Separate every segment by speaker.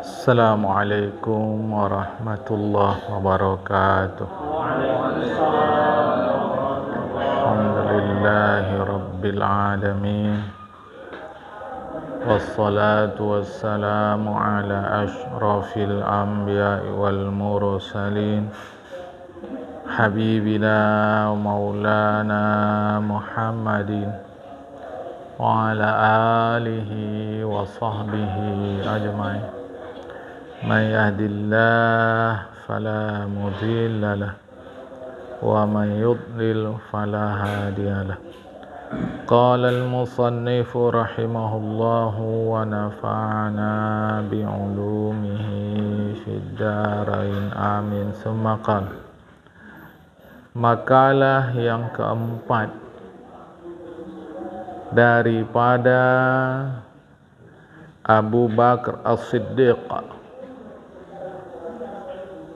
Speaker 1: Assalamualaikum warahmatullahi wabarakatuh. Alhamdulillahi rabbil alamin. Wassalatu wassalamu ala ashrafil anbiya'i wal mursalin. Habibina wa maulana Muhammadin wa ala alihi wa sahbihi ajma'in. Man yahdillah fala mudilla lah wa man yudlil fala hadiyalah. Qala al-musannif rahimahullahu wa nafa'ana bi'ulumihi fid darain amin. Summa qala, makalah yang keempat daripada Abu Bakar As-Siddiq,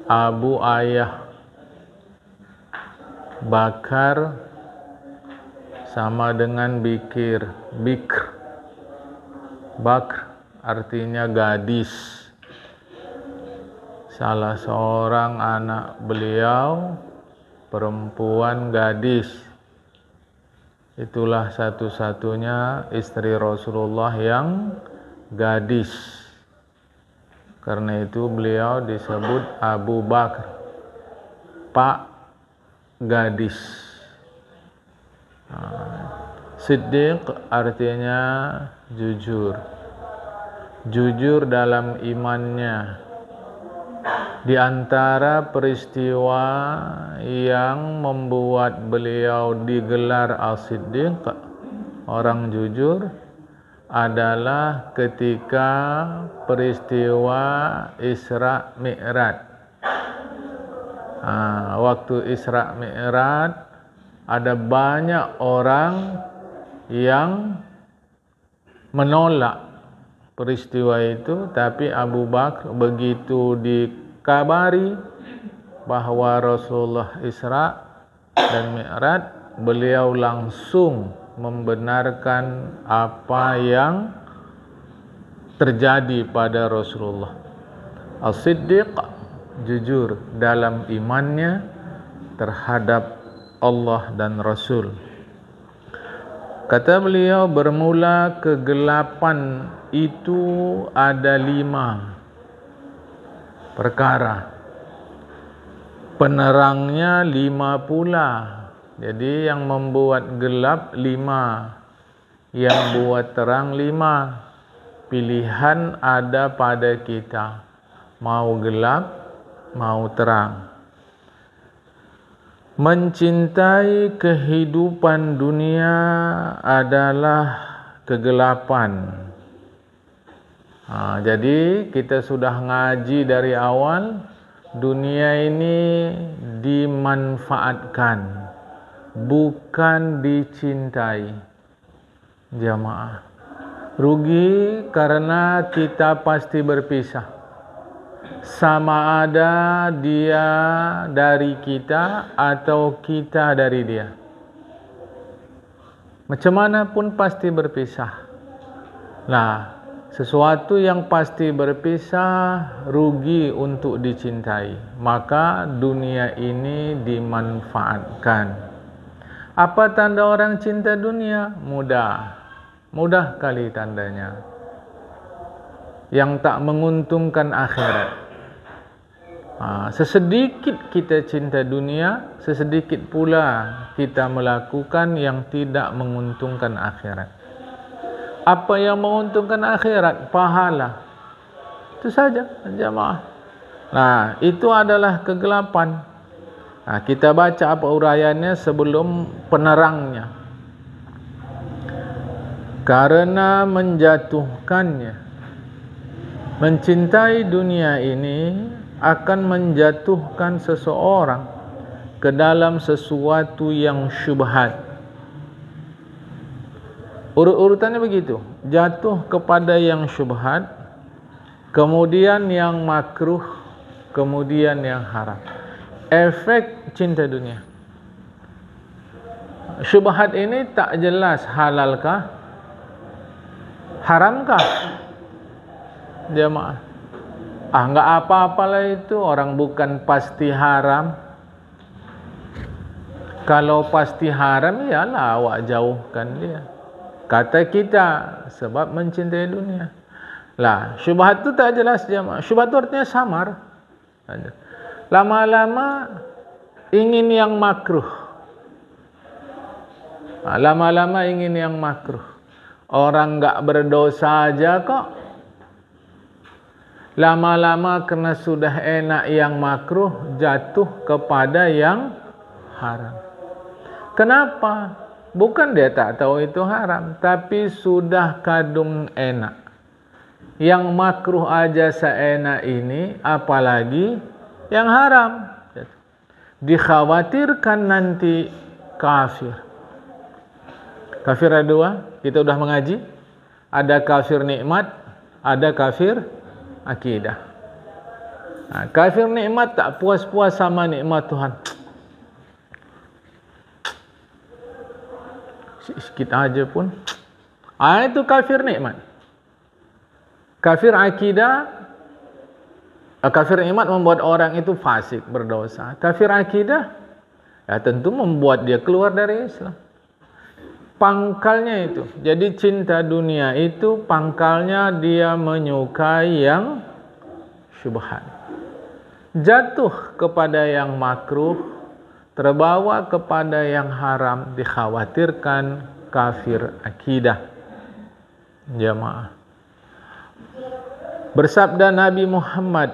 Speaker 1: Abu ayah Bakar sama dengan Bikir. Bikr, Bakr artinya gadis. Salah seorang anak beliau perempuan gadis. Itulah satu-satunya istri Rasulullah yang gadis. Karena itu beliau disebut Abu Bakar, Pak Gadis. Siddiq artinya jujur. Jujur dalam imannya. Di antara peristiwa yang membuat beliau digelar As-Siddiq, orang jujur, adalah ketika peristiwa Isra Mi'raj. Waktu Isra Mi'raj ada banyak orang yang menolak peristiwa itu, tapi Abu Bakar begitu dikabari bahwa Rasulullah Isra dan Mi'raj, beliau langsung membenarkan apa yang terjadi pada Rasulullah. As-Siddiq jujur dalam imannya terhadap Allah dan Rasul. Kata beliau, bermula kegelapan itu ada 5 perkara. Penerangnya 5 pula. Jadi yang membuat gelap 5, yang buat terang 5. Pilihan ada pada kita, mau gelap, mau terang. Mencintai kehidupan dunia adalah kegelapan. Jadi kita sudah ngaji dari awal, dunia ini dimanfaatkan, bukan dicintai. Jamaah, rugi karena kita pasti berpisah. Sama ada dia dari kita atau kita dari dia. Macam mana pun pasti berpisah. Nah, sesuatu yang pasti berpisah rugi untuk dicintai. Maka dunia ini dimanfaatkan. Apa tanda orang cinta dunia? Mudah kali tandanya. Yang tak menguntungkan akhirat. Sesedikit kita cinta dunia, sesedikit pula kita melakukan yang tidak menguntungkan akhirat. Apa yang menguntungkan akhirat? Pahala. Itu saja, jamaah. Nah, itu adalah kegelapan. Kita baca apa uraiannya sebelum penerangnya. Karena menjatuhkannya, mencintai dunia ini akan menjatuhkan seseorang ke dalam sesuatu yang syubhat. Urutannya begitu. Jatuh kepada yang syubhat, kemudian yang makruh, kemudian yang haram. Efek cinta dunia. Syubhat ini tak jelas halalkah, haramkah? Jemaah. Nggak apa-apalah itu, orang bukan pasti haram. Kalau pasti haram, iyalah awak jauhkan dia. Kata kita, sebab mencintai dunia. Lah, syubhat itu tak jelas jemaah. Syubhat itu artinya samar. Lama-lama ingin yang makruh. Lama-lama ingin yang makruh. Orang enggak berdosa aja kok. Lama-lama karena sudah enak yang makruh, jatuh kepada yang haram. Kenapa? Bukan dia tak tahu itu haram, tapi sudah kadung enak. Yang makruh aja seenak ini, apalagi yang haram. Dikhawatirkan nanti kafir. Kafir ada dua, kita udah mengaji. Ada kafir nikmat, ada kafir akidah. Kafir nikmat tak puas-puas sama nikmat Tuhan. Sikit aja pun. Itu kafir nikmat. Kafir akidah, kafir nikmat membuat orang itu fasik, berdosa. Kafir akidah, ya tentu membuat dia keluar dari Islam. Pangkalnya itu. Jadi cinta dunia itu pangkalnya dia menyukai yang syubhat. Jatuh kepada yang makruh, terbawa kepada yang haram, dikhawatirkan kafir akidah. Jamaah. Bersabda Nabi Muhammad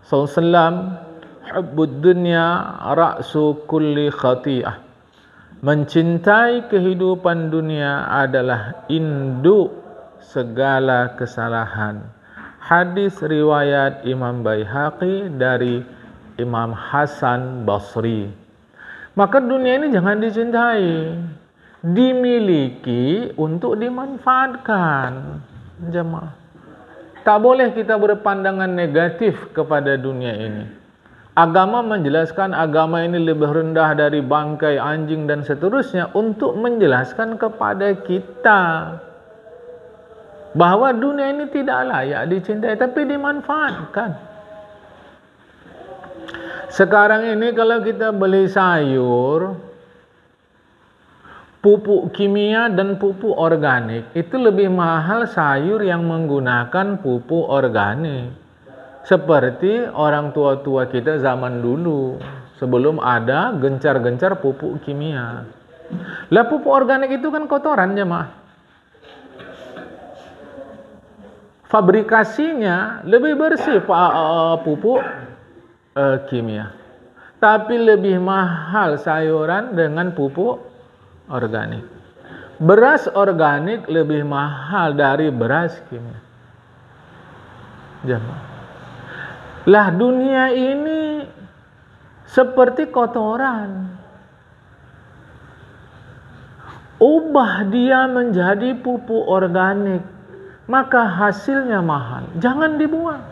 Speaker 1: SAW, hubbud dunya ra'su kulli khati'ah. Mencintai kehidupan dunia adalah induk segala kesalahan. Hadis riwayat Imam Baihaqi dari Imam Hasan Basri. Maka dunia ini jangan dicintai, dimiliki untuk dimanfaatkan. Jemaah, tak boleh kita berpandangan negatif kepada dunia ini. Agama menjelaskan agama ini lebih rendah dari bangkai anjing dan seterusnya untuk menjelaskan kepada kita bahwa dunia ini tidak layak dicintai tapi dimanfaatkan. Sekarang ini kalau kita beli sayur, pupuk kimia dan pupuk organik, itu lebih mahal sayur yang menggunakan pupuk organik. Seperti orang tua-tua kita zaman dulu, sebelum ada gencar-gencar pupuk kimia. Lah pupuk organik itu kan kotoran jemaah. Fabrikasinya lebih bersih pupuk kimia. Tapi lebih mahal sayuran dengan pupuk organik. Beras organik lebih mahal dari beras kimia. Jemaah. Lah dunia ini seperti kotoran. Ubah dia menjadi pupuk organik, maka hasilnya mahal. Jangan dibuang.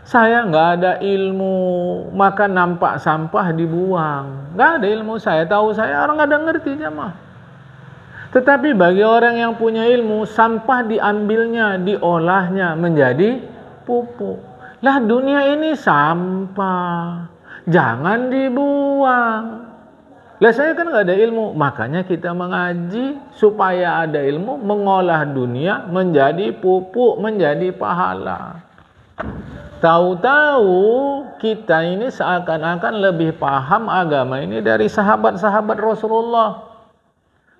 Speaker 1: Saya nggak ada ilmu, maka nampak sampah dibuang. Nggak ada ilmu, saya tahu saya orang nggak ada ngerti jemaah. Tetapi bagi orang yang punya ilmu, sampah diambilnya, diolahnya menjadi pupuk. Lah dunia ini sampah, jangan dibuang. Lah saya kan nggak ada ilmu, makanya kita mengaji supaya ada ilmu, mengolah dunia menjadi pupuk, menjadi pahala. Tahu-tahu kita ini seakan-akan lebih paham agama ini dari sahabat-sahabat Rasulullah.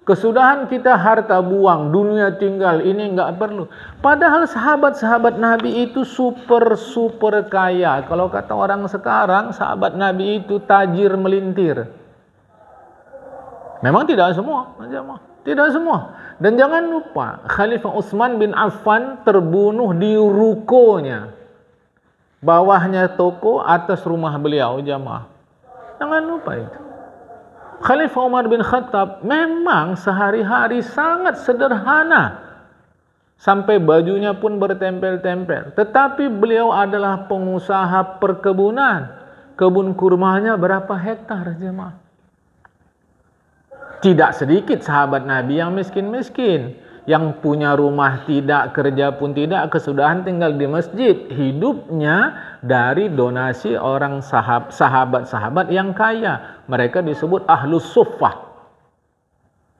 Speaker 1: Kesudahan kita harta buang, dunia tinggal, ini enggak perlu. Padahal sahabat-sahabat Nabi itu super kaya. Kalau kata orang sekarang, sahabat Nabi itu tajir melintir. Memang tidak semua, tidak semua. Dan jangan lupa, Khalifah Utsman bin Affan terbunuh di rukonya. Bawahnya toko, atas rumah beliau, jamaah. Jangan lupa itu. Khalifah Umar bin Khattab memang sehari-hari sangat sederhana. Sampai bajunya pun bertempel-tempel. Tetapi beliau adalah pengusaha perkebunan. Kebun kurmanya berapa hektar jemaah. Tidak sedikit sahabat Nabi yang miskin-miskin. Yang punya rumah tidak, kerja pun tidak, kesudahan tinggal di masjid. Hidupnya dari donasi orang sahabat-sahabat yang kaya. Mereka disebut ahlus suffah.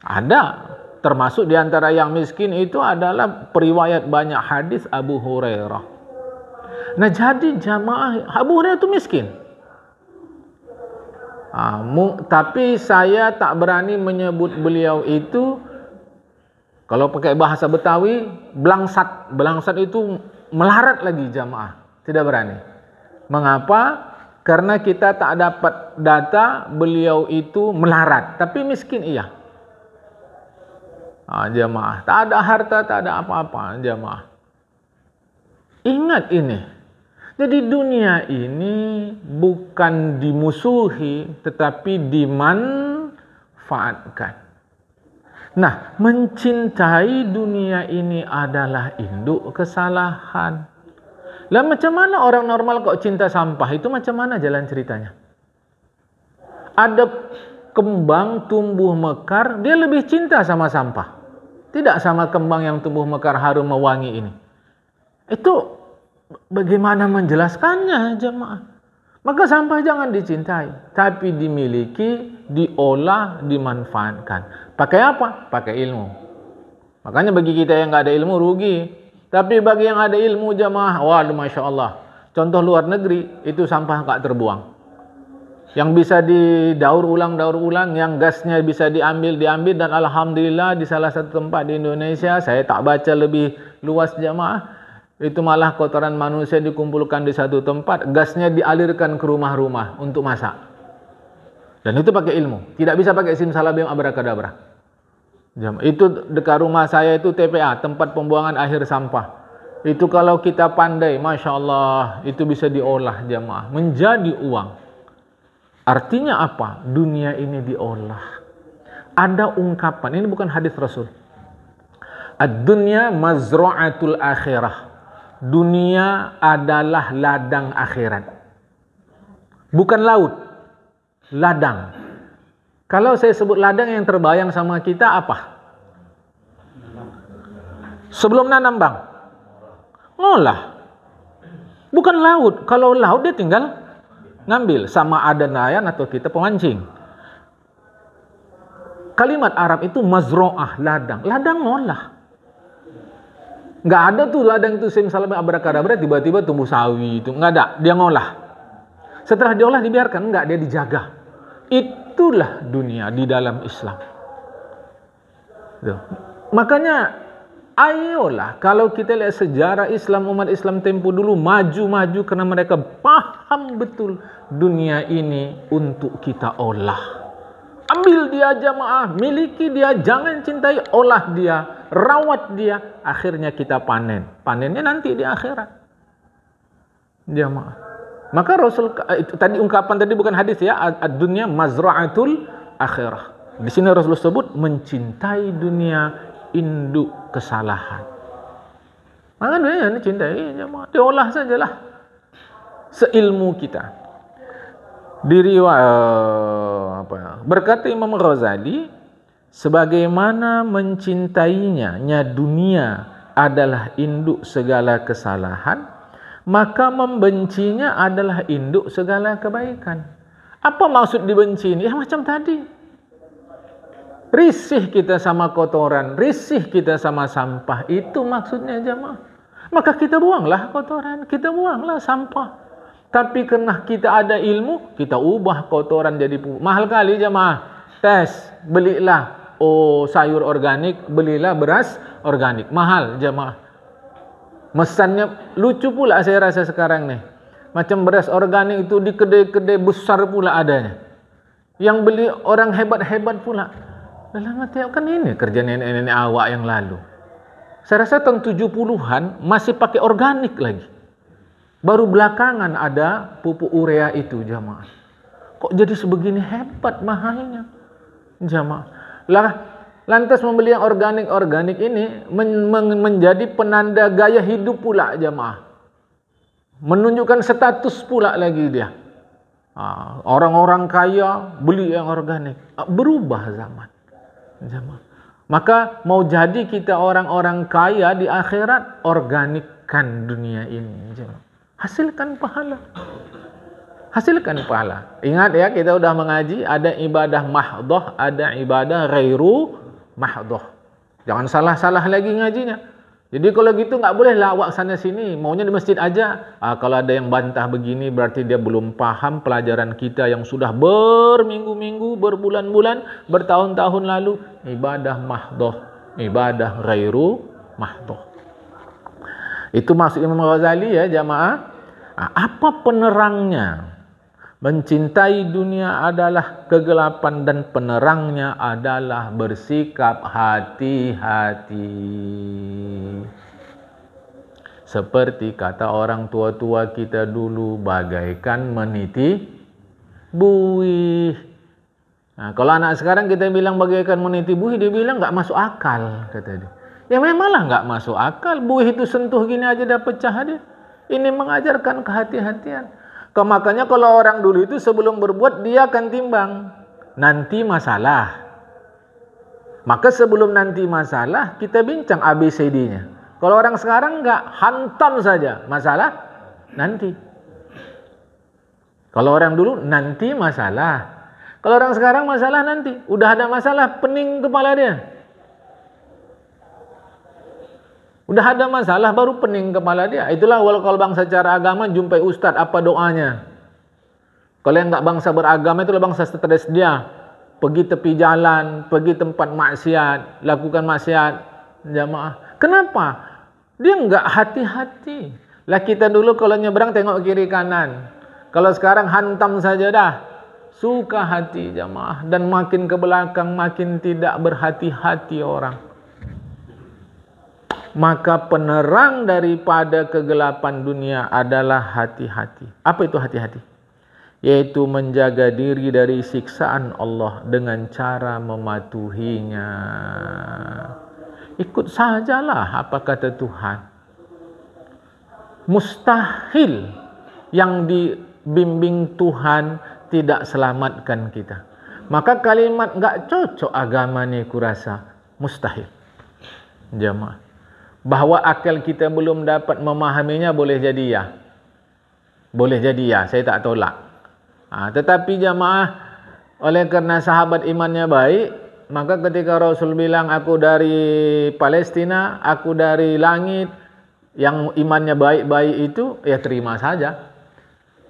Speaker 1: Ada, termasuk di antara yang miskin itu adalah periwayat banyak hadis Abu Hurairah. Nah, jadi jamaah Abu Hurairah itu miskin. Tapi saya tak berani menyebut beliau itu, kalau pakai bahasa Betawi, belangsat. Belangsat itu melarat lagi jamaah. Tidak berani. Mengapa? Karena kita tak dapat data beliau itu melarat. Tapi miskin iya. Jamaah. Tak ada harta, tak ada apa-apa jamaah. Ingat ini. Jadi dunia ini bukan dimusuhi, tetapi dimanfaatkan. Nah, mencintai dunia ini adalah induk kesalahan. Lah macam mana orang normal kok cinta sampah? Itu macam mana jalan ceritanya? Ada kembang tumbuh mekar, dia lebih cinta sama sampah. Tidak sama kembang yang tumbuh mekar harum mewangi ini. Itu bagaimana menjelaskannya jemaah? Maka sampah jangan dicintai, tapi dimiliki, diolah, dimanfaatkan. Pakai apa? Pakai ilmu. Makanya bagi kita yang nggak ada ilmu rugi. Tapi bagi yang ada ilmu jemaah, waduh masya Allah. Contoh luar negeri itu sampah nggak terbuang. Yang bisa didaur ulang, yang gasnya bisa diambil dan alhamdulillah di salah satu tempat di Indonesia, saya tak baca lebih luas jemaah, itu malah kotoran manusia dikumpulkan di satu tempat, gasnya dialirkan ke rumah-rumah untuk masak. Dan itu pakai ilmu, tidak bisa pakai simsalabim abrakadabra. Itu dekat rumah saya itu TPA, tempat pembuangan akhir sampah. Itu kalau kita pandai, masya Allah, itu bisa diolah jemaah menjadi uang. Artinya apa? Dunia ini diolah. Ada ungkapan, ini bukan hadis Rasul. Ad-dunya mazra'atul akhirah. Dunia adalah ladang akhirat. Bukan laut. Ladang. Kalau saya sebut ladang, yang terbayang sama kita apa? Sebelum nanam bang. Ngolah. Bukan laut. Kalau laut dia tinggal ngambil, sama ada nelayan atau kita pemancing. Kalimat Arab itu mazro'ah, ladang. Ladang ngolah. Nggak ada tuh ladang itu simsalabim abrakadabra tiba-tiba tumbuh sawi itu. Nggak ada, dia ngolah. Setelah diolah dibiarkan, enggak, dia dijaga. Itulah dunia di dalam Islam. Tuh. Makanya ayolah, kalau kita lihat sejarah Islam, umat Islam tempo dulu maju-maju karena mereka paham betul dunia ini untuk kita olah. Ambil dia jamaah, miliki dia, jangan cintai, olah dia, rawat dia, akhirnya kita panen. Panennya nanti di akhirat. Jamaah. Maka Rasul itu tadi ungkapan tadi bukan hadis ya, ad-dunya mazra'atul akhirah. Di sini Rasul sebut mencintai dunia induk kesalahan. Maka dunia ini cintai jamaah, diolah sajalah seilmu kita. Berkata Imam Ghazali, sebagaimana mencintainya dunia adalah induk segala kesalahan, maka membencinya adalah induk segala kebaikan. Apa maksud dibenci ini? Ya macam tadi. Risih kita sama kotoran, risih kita sama sampah, itu maksudnya jamaah. Maka kita buanglah kotoran, kita buanglah sampah. Tapi karena kita ada ilmu, kita ubah kotoran jadi pupuk. Mahal kali jamaah. Tes, belilah sayur organik, belilah beras organik. Mahal jamaah. Mesannya lucu pula saya rasa sekarang nih. Macam beras organik itu di kedai-kedai besar pula adanya. Yang beli orang hebat-hebat pula. Dalam hati kan ini kerja nenek-nenek awak yang lalu. Saya rasa tahun 70-an masih pakai organik lagi. Baru belakangan ada pupuk urea itu jamaah. Kok jadi sebegini hebat mahalnya jamaah. Lantas membeli yang organik ini menjadi penanda gaya hidup pula jamaah. Menunjukkan status pula lagi dia. Orang-orang kaya beli yang organik. Berubah zaman jamaah. Maka mau jadi kita orang-orang kaya di akhirat, organikkan dunia ini. Hasilkan pahala. Hasilkan pahala. Ingat ya, kita udah mengaji, ada ibadah mahdhah, ada ibadah ghairu mahdhah. Jangan salah-salah lagi ngajinya. Jadi kalau gitu nggak boleh lawak sana sini, maunya di masjid aja. Kalau ada yang bantah begini berarti dia belum paham pelajaran kita yang sudah berminggu-minggu, berbulan-bulan, bertahun-tahun lalu. Ibadah mahdhah, ibadah ghairu mahdhah. Itu maksud Imam Ghazali ya jamaah. Apa penerangnya? Mencintai dunia adalah kegelapan dan penerangnya adalah bersikap hati-hati. Seperti kata orang tua-tua kita dulu, bagaikan meniti buih. Nah, kalau anak sekarang kita bilang bagaikan meniti buih, dia bilang nggak masuk akal, kata dia. Ya memanglah nggak masuk akal, buih itu sentuh gini aja dah pecah dia. Ini mengajarkan kehati-hatian. Makanya kalau orang dulu itu sebelum berbuat dia akan timbang nanti masalah. Maka sebelum nanti masalah kita bincang ABCD-nya. Kalau orang sekarang enggak, hantam saja masalah nanti. Kalau orang dulu nanti masalah. Kalau orang sekarang masalah nanti. Udah ada masalah pening kepala dia. Udah ada masalah baru pening kepala dia. Itulah kalau bangsa secara agama jumpai ustadz apa doanya. Kalau yang enggak bangsa beragama itulah bangsa stres dia. Pergi tepi jalan, pergi tempat maksiat, lakukan maksiat jamaah. Kenapa? Dia enggak hati-hati. Lah kita dulu kalau nyebrang tengok kiri kanan. Kalau sekarang hantam saja dah. Suka hati jamaah dan makin ke belakang makin tidak berhati-hati orang. Maka penerang daripada kegelapan dunia adalah hati-hati. Apa itu hati-hati? Yaitu menjaga diri dari siksaan Allah dengan cara mematuhinya. Ikut sajalah apa kata Tuhan. Mustahil yang dibimbing Tuhan tidak selamatkan kita. Maka kalimat enggak cocok agama ni kurasa. Mustahil. Jamaah. Bahwa akal kita belum dapat memahaminya boleh jadi ya. Boleh jadi ya, saya tak tolak. Tetapi jamaah, oleh kerana sahabat imannya baik, maka ketika Rasul bilang aku dari Palestina, aku dari langit, yang imannya baik-baik itu, ya terima saja.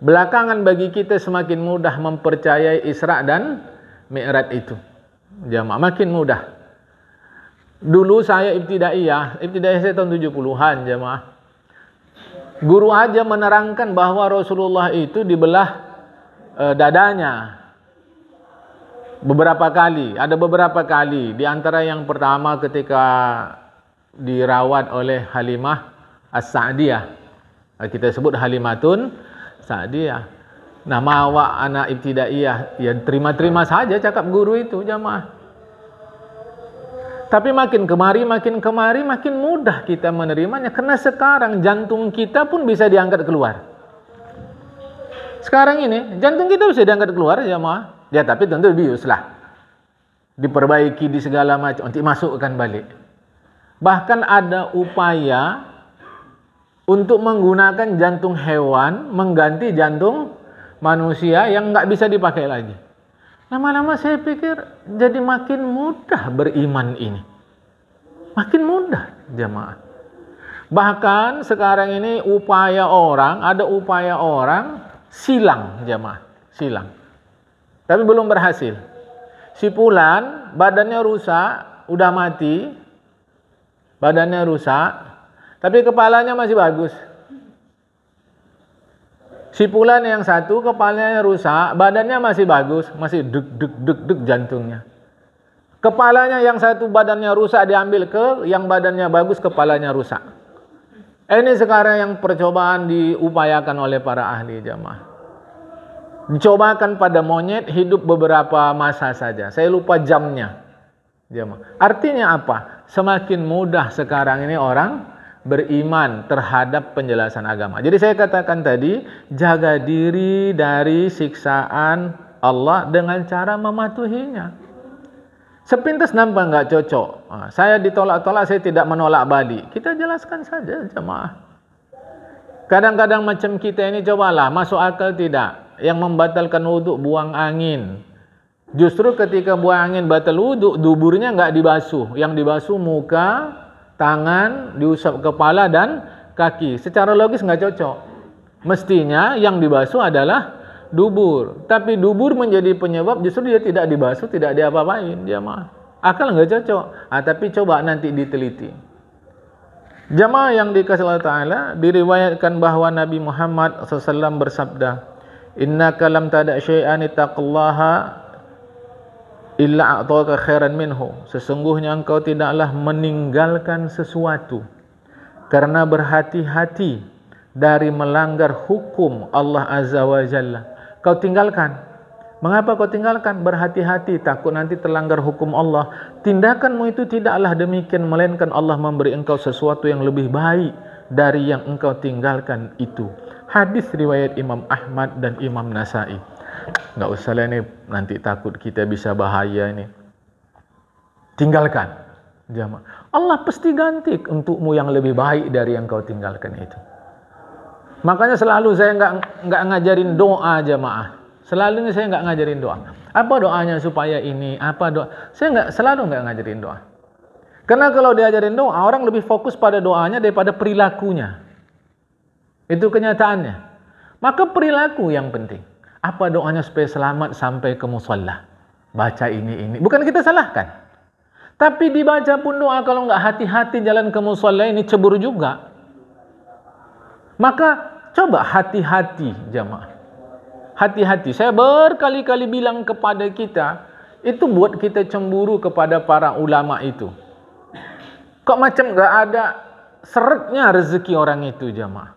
Speaker 1: Belakangan bagi kita semakin mudah mempercayai Isra dan Mi'raj itu. Jamaah, makin mudah. Dulu saya ibtidaiyah saya tahun 70-an jemaah. Guru aja menerangkan bahwa Rasulullah itu dibelah dadanya beberapa kali. Ada beberapa kali. Di antara yang pertama ketika dirawat oleh Halimah As-Sa'diyah. Kita sebut Halimatun Sa'diyah. Nama awak anak ibtidaiyah. Ya terima-terima saja cakap guru itu jemaah. Tapi makin kemari makin mudah kita menerimanya. Karena sekarang jantung kita pun bisa diangkat keluar. Sekarang ini jantung kita bisa diangkat keluar jemaah. Ya tapi tentu bius lah. Diperbaiki di segala macam. Untuk masukkan balik. Bahkan ada upaya untuk menggunakan jantung hewan mengganti jantung manusia yang nggak bisa dipakai lagi. Lama-lama saya pikir jadi makin mudah beriman ini. Makin mudah jemaah. Bahkan sekarang ini ada upaya orang silang jemaah. Silang. Tapi belum berhasil. Si fulan badannya rusak, udah mati. Badannya rusak, tapi kepalanya masih bagus. Si fulan yang satu kepalanya rusak, badannya masih bagus, masih deg jantungnya. Kepalanya yang satu badannya rusak diambil ke yang badannya bagus, kepalanya rusak. Ini sekarang yang percobaan diupayakan oleh para ahli jamaah. Dicobakan pada monyet hidup beberapa masa saja. Saya lupa jamnya. Jamaah. Artinya apa? Semakin mudah sekarang ini orang beriman terhadap penjelasan agama. Jadi saya katakan tadi, jaga diri dari siksaan Allah dengan cara mematuhinya. Sepintas nampak nggak cocok. Saya ditolak-tolak, saya tidak menolak balik. Kita jelaskan saja jemaah. Kadang-kadang macam kita ini, cobalah masuk akal tidak. Yang membatalkan wudhu buang angin. Justru ketika buang angin batal wudhu, duburnya nggak dibasuh. Yang dibasuh muka, tangan, diusap kepala dan kaki. Secara logis nggak cocok. Mestinya yang dibasuh adalah dubur, tapi dubur menjadi penyebab justru dia tidak dibasuh, tidak diapa-apain, jamaah. Akal nggak cocok. Tapi coba nanti diteliti. Jamaah yang dikasihi Allah Ta'ala, diriwayatkan bahwa Nabi Muhammad SAW bersabda, "Innaka lam tada' syai'an ittaqullaha illa a'taka khairan minhu." Sesungguhnya engkau tidaklah meninggalkan sesuatu karena berhati-hati dari melanggar hukum Allah Azza wa Jalla. Kau tinggalkan. Mengapa kau tinggalkan? Berhati-hati, takut nanti terlanggar hukum Allah. Tindakanmu itu tidaklah demikian, melainkan Allah memberi engkau sesuatu yang lebih baik dari yang engkau tinggalkan itu. Hadis riwayat Imam Ahmad dan Imam Nasai. Nggak usah lah ini, nanti takut kita bisa bahaya ini. Tinggalkan. Jamaah. Allah pasti ganti untukmu yang lebih baik dari yang kau tinggalkan itu. Makanya selalu saya nggak ngajarin doa jamaah. Selalu saya nggak ngajarin doa. Apa doanya supaya ini? Apa doa? Saya selalu nggak ngajarin doa. Karena kalau diajarin doa, orang lebih fokus pada doanya daripada perilakunya. Itu kenyataannya. Maka perilaku yang penting. Apa doanya supaya selamat sampai ke musalla? Baca ini. Bukan kita salahkan. Tapi dibaca pun doa kalau nggak hati-hati jalan ke musalla ini cebur juga. Maka coba hati-hati jamaah. Hati-hati. Saya berkali-kali bilang kepada kita, itu buat kita cemburu kepada para ulama itu. Kok macam gak ada seretnya rezeki orang itu jamaah.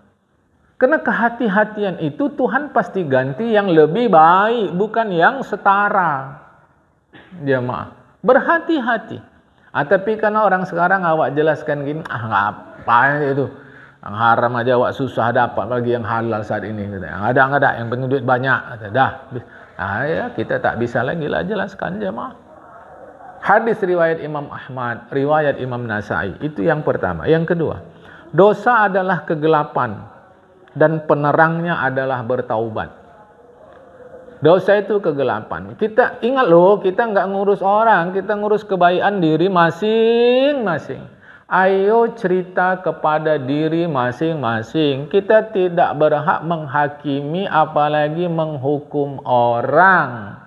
Speaker 1: Karena kehati-hatian itu Tuhan pasti ganti yang lebih baik, bukan yang setara. Jamaah. Berhati-hati. Tapi karena orang sekarang awak jelaskan gini, ngapain itu? Yang haram aja awak susah dapat lagi yang halal saat ini. Yang ada yang penting duit banyak. Dah. Ya, kita tak bisa lagi lah jelaskan jemaah. Hadis riwayat Imam Ahmad, riwayat Imam Nasai. Itu yang pertama. Yang kedua, dosa adalah kegelapan dan penerangnya adalah bertaubat. Dosa itu kegelapan. Kita ingat loh, kita nggak ngurus orang, kita ngurus kebaikan diri masing-masing. Ayo cerita kepada diri masing-masing. Kita tidak berhak menghakimi apalagi menghukum orang.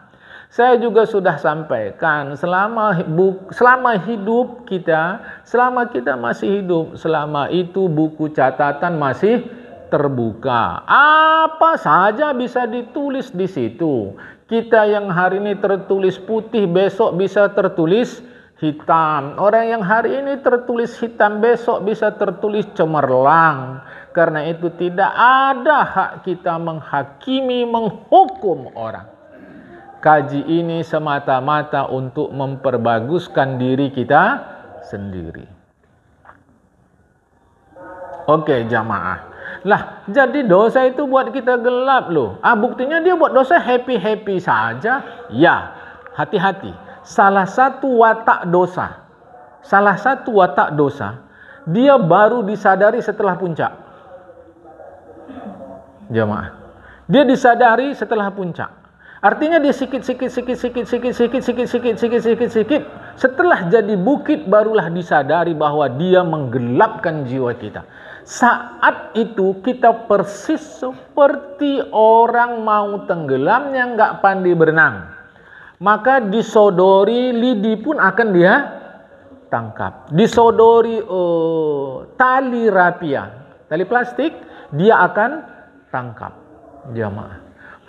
Speaker 1: Saya juga sudah sampaikan, selama hidup kita, selama kita masih hidup, selama itu buku catatan masih terbuka. Apa saja bisa ditulis di situ. Kita yang hari ini tertulis putih, besok bisa tertulis hitam. Orang yang hari ini tertulis hitam, besok bisa tertulis cemerlang. Karena itu tidak ada hak kita menghakimi, menghukum orang. Kaji ini semata-mata untuk memperbaguskan diri kita sendiri. Oke jamaah. Lah, jadi dosa itu buat kita gelap loh. Buktinya dia buat dosa happy-happy saja. Ya, hati-hati. Salah satu watak dosa, dia baru disadari setelah puncak. Jamaah. Dia disadari setelah puncak. Artinya dia sikit. Setelah jadi bukit barulah disadari bahwa dia menggelapkan jiwa kita. Saat itu kita persis seperti orang mau tenggelam yang nggak pandai berenang. Maka disodori lidi pun akan dia tangkap. Disodori tali rapia, tali plastik, dia akan tangkap. Jamaah.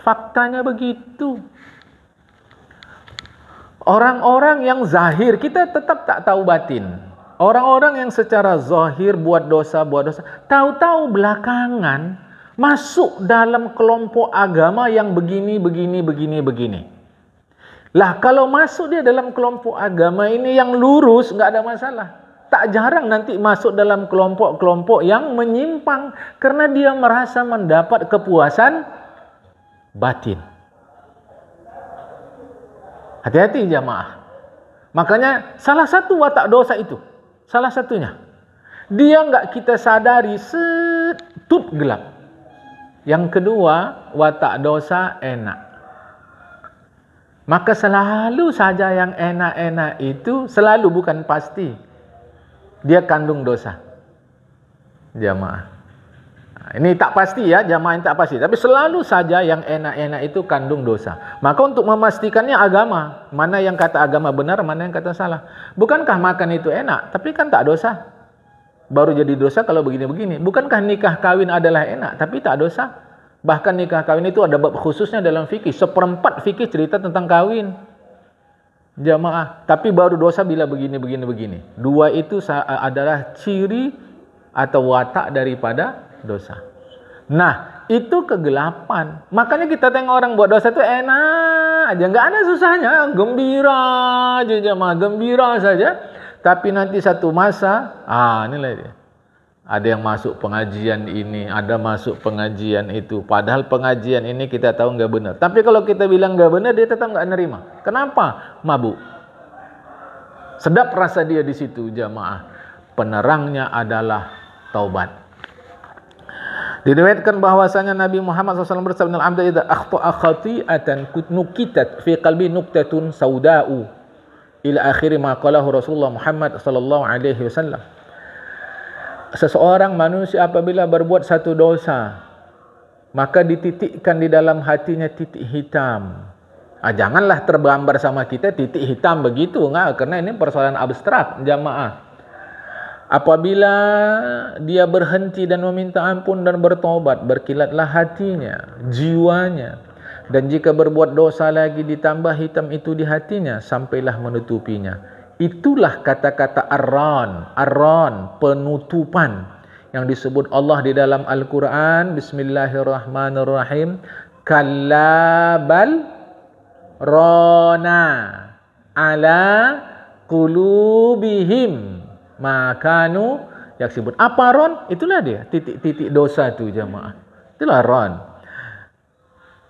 Speaker 1: Faktanya begitu. Orang-orang yang zahir, kita tetap tak tahu batin. Orang-orang yang secara zahir buat dosa, tahu-tahu belakangan masuk dalam kelompok agama yang begini. Lah kalau masuk dia dalam kelompok agama ini yang lurus, nggak ada masalah. Tak jarang nanti masuk dalam kelompok-kelompok yang menyimpang karena dia merasa mendapat kepuasan batin. Hati-hati jamaah. Makanya salah satu watak dosa itu, salah satunya, dia enggak kita sadari, setut gelap. Yang kedua, watak dosa enak. Maka selalu saja yang enak-enak itu, selalu bukan pasti, dia kandung dosa. Jamaah. Ini tak pasti ya, jamaah yang tak pasti. Tapi selalu saja yang enak-enak itu kandung dosa. Maka untuk memastikannya agama, mana yang kata agama benar, mana yang kata salah. Bukankah makan itu enak, tapi kan tak dosa. Baru jadi dosa kalau begini-begini. Bukankah nikah kawin adalah enak, tapi tak dosa. Bahkan nikah kawin itu ada bab khususnya dalam fikih. 1/4 fikih cerita tentang kawin. Jamaah. Tapi baru dosa bila begini. Dua itu adalah ciri atau watak daripada dosa. Nah, itu kegelapan. Makanya kita tengok orang buat dosa itu enak aja, enggak ada susahnya, gembira aja jemaah, gembira saja. Tapi nanti satu masa, inilah dia. Ada yang masuk pengajian ini, ada masuk pengajian itu. Padahal pengajian ini kita tahu enggak benar. Tapi kalau kita bilang enggak benar, dia tetap enggak nerima. Kenapa? Mabuk. Sedap rasa dia di situ jemaah. Penerangnya adalah taubat. Diriwayatkan bahwasanya Nabi Muhammad SAW bersabda, "Al-'abdu idza akhta'a khati'atan nukitat fi qalbi nuqtatun sauda'u." Ila akhir ma qalahu Rasulullah Muhammad sallallahu alaihi wasallam. Seseorang manusia apabila berbuat satu dosa, maka dititikkan di dalam hatinya titik hitam. Janganlah tergambar sama kita titik hitam begitu, enggak, karena ini persoalan abstrak jamaah. Apabila dia berhenti dan meminta ampun dan bertobat, berkilatlah hatinya, jiwanya. Dan jika berbuat dosa lagi ditambah hitam itu di hatinya, sampailah menutupinya. Itulah kata-kata ar-ran, penutupan yang disebut Allah di dalam Al-Quran. Bismillahirrahmanirrahim. Kalla bal rana ala qulubihim makanu yaksibun. Apa ron? Itulah dia, titik-titik dosa itu jemaah. Itulah ron.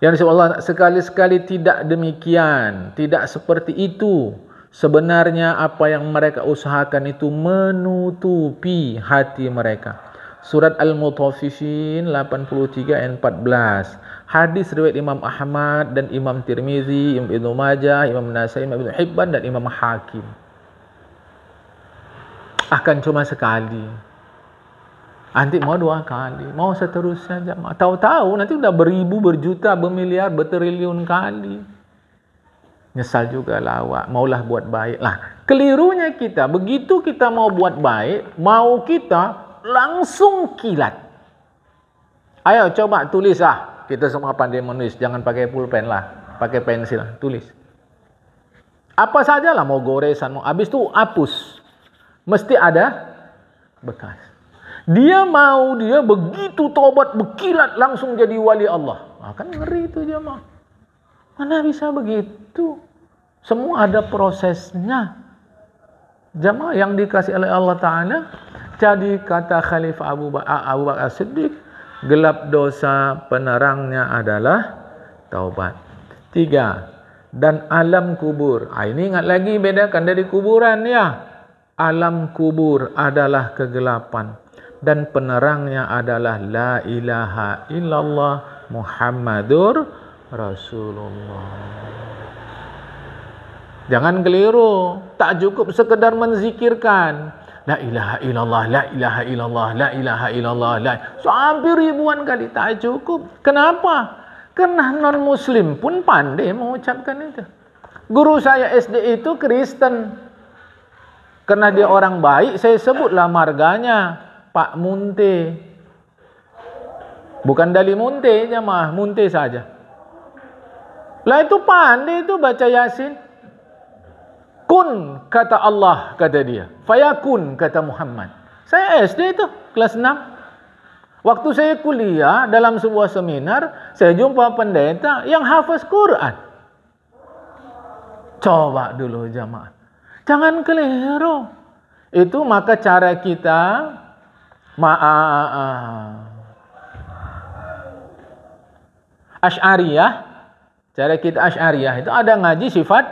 Speaker 1: Yang disebut Allah, sekali-sekali tidak demikian, tidak seperti itu. Sebenarnya apa yang mereka usahakan itu menutupi hati mereka. Surat Al-Mutaffifin 83 ayat 14. Hadis riwayat Imam Ahmad dan Imam Tirmizi, Imam Ibnu Majah, Imam Nasai, Imam Ibnu Hibban dan Imam Hakim. Akan cuma sekali. Nanti mau 2 kali, mau seterusnya jemaah. Tahu-tahu nanti udah beribu, berjuta, bermiliar, bertriliun kali. Nyesal juga lah awak, maulah buat baik. Lah, kelirunya kita, begitu kita mau buat baik, mau kita langsung kilat. Ayo coba tulis kita semua pandai menulis, jangan pakai pulpen lah, pakai pensil, tulis. Apa sajalah, mau goresan, mau habis tu hapus. Mesti ada bekas. Dia begitu tobat berkilat langsung jadi wali Allah. Kan ngeri itu jemaah. Mana bisa begitu? Semua ada prosesnya. Jemaah yang dikasih oleh Allah Ta'ala. Jadi kata Khalifah Abu Bakar As-Siddiq, gelap dosa penerangnya adalah taubat. 3. Dan alam kubur. Ini ingat lagi, bedakan dari kuburan ya. Alam kubur adalah kegelapan dan penerangnya adalah la ilaha illallah Muhammadur Rasulullah. Jangan keliru, tak cukup sekedar menzikirkan la ilaha illallah, la ilaha illallah, la ilaha illallah, sampai ribuan kali, tak cukup. Kenapa? Karena non muslim pun pandai mengucapkan itu. Guru saya SD itu Kristen. Karena dia orang baik, saya sebutlah marganya Pak Munte. Bukan Dali Munte jemaah, Munte saja. Lah itu pandai itu baca Yasin. Kun kata Allah, kata dia. Fayakun kata Muhammad. Saya SD itu kelas 6. Waktu saya kuliah dalam sebuah seminar, saya jumpa pendeta yang hafaz Quran. Coba dulu jemaah. Jangan keliru. Itu maka cara kita Asy'ariyah, cara kita Asy'ariyah itu ada ngaji sifat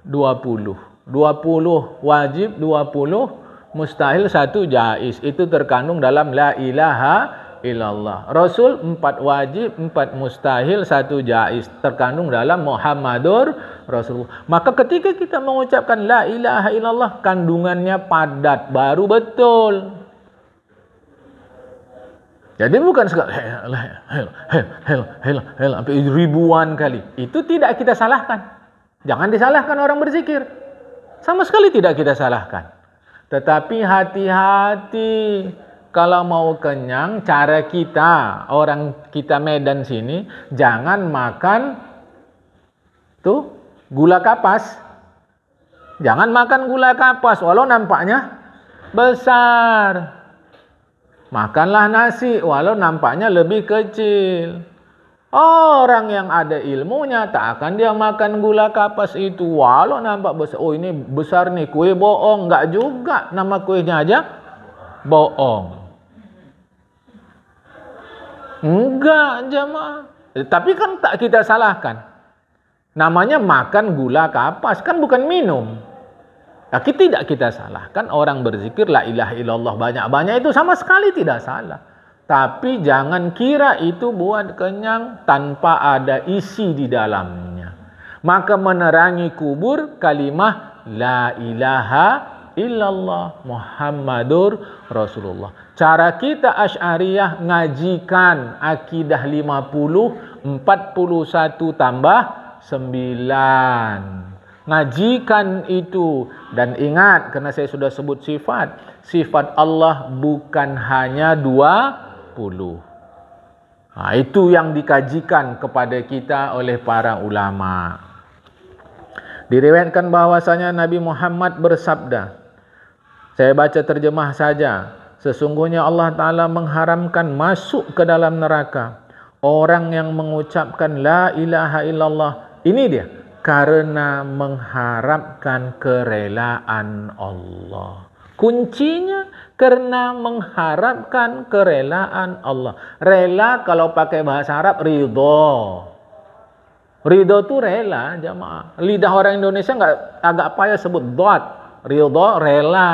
Speaker 1: 20. 20 wajib, 20 mustahil, 1 jaiz. Itu terkandung dalam la ilaha illallah. Rasul 4 wajib, 4 mustahil, 1 jaiz. Terkandung dalam Muhammadur Rasulullah. Maka ketika kita mengucapkan la ilaha illallah, kandungannya padat, baru betul. Jadi bukan sekali sampai ribuan kali. Itu tidak kita salahkan. Jangan disalahkan orang berzikir. Sama sekali tidak kita salahkan. Tetapi hati-hati kalau mau kenyang, cara kita, orang kita Medan sini, jangan makan tuh gula kapas. Jangan makan gula kapas walau nampaknya besar. Makanlah nasi walau nampaknya lebih kecil. Orang yang ada ilmunya tak akan dia makan gula kapas itu walau nampak besar. Oh ini besar nih, kue bohong. Enggak juga, nama kuenya aja bohong. Enggak jamaah. Tapi kan tak kita salahkan. Namanya makan gula kapas, kan bukan minum. Tapi tidak kita salahkan orang berzikir la ilaha illallah banyak-banyak, itu sama sekali tidak salah. Tapi jangan kira itu buat kenyang tanpa ada isi di dalamnya. Maka menerangi kubur kalimah la ilaha illallah Muhammadur Rasulullah. Cara kita Asy'ariyah ngajikan akidah 50, 41 tambah 9. Ngajikan itu. Dan ingat, karena saya sudah sebut sifat Allah bukan hanya 20. Nah, itu yang dikajikan kepada kita oleh para ulama. Diriwayatkan bahwasanya Nabi Muhammad bersabda, saya baca terjemah saja, sesungguhnya Allah Ta'ala mengharamkan masuk ke dalam neraka orang yang mengucapkan la ilaha illallah. Ini dia, karena mengharapkan kerelaan Allah. Kuncinya karena mengharapkan kerelaan Allah. Rela kalau pakai bahasa Arab ridho. Ridho itu rela jamaah. Lidah orang Indonesia agak payah sebut dot. Ridho rela.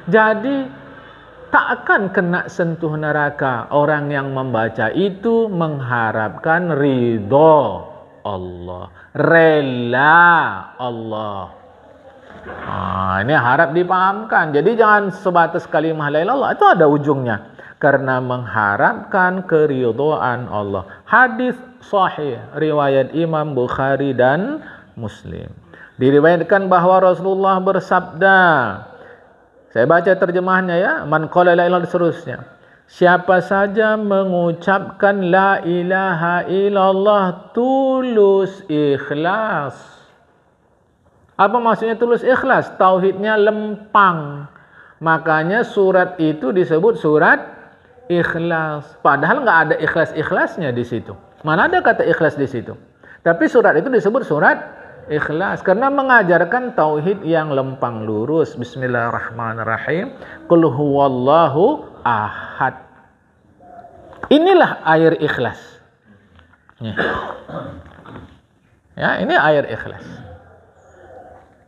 Speaker 1: Jadi tak akan kena sentuh neraka orang yang membaca itu mengharapkan ridho Allah, rela Allah. Ini harap dipahamkan. Jadi jangan sebatas kalimah la ilaha illallah, itu ada ujungnya. Karena mengharapkan keridhaan Allah. Hadis sahih riwayat Imam Bukhari dan Muslim. Diriwayatkan bahwa Rasulullah bersabda, saya baca terjemahannya ya, man qala la ilaha illallah seterusnya. Siapa saja mengucapkan la ilaha illallah tulus ikhlas. Apa maksudnya tulus ikhlas? Tauhidnya lempang. Makanya surat itu disebut surat ikhlas. Padahal nggak ada ikhlas-ikhlasnya di situ. Mana ada kata ikhlas di situ? Tapi surat itu disebut surat ikhlas karena mengajarkan tauhid yang lempang lurus. Bismillahirrahmanirrahim. Qul huwallahu ahad. Inilah air ikhlas. Ya, ini air ikhlas.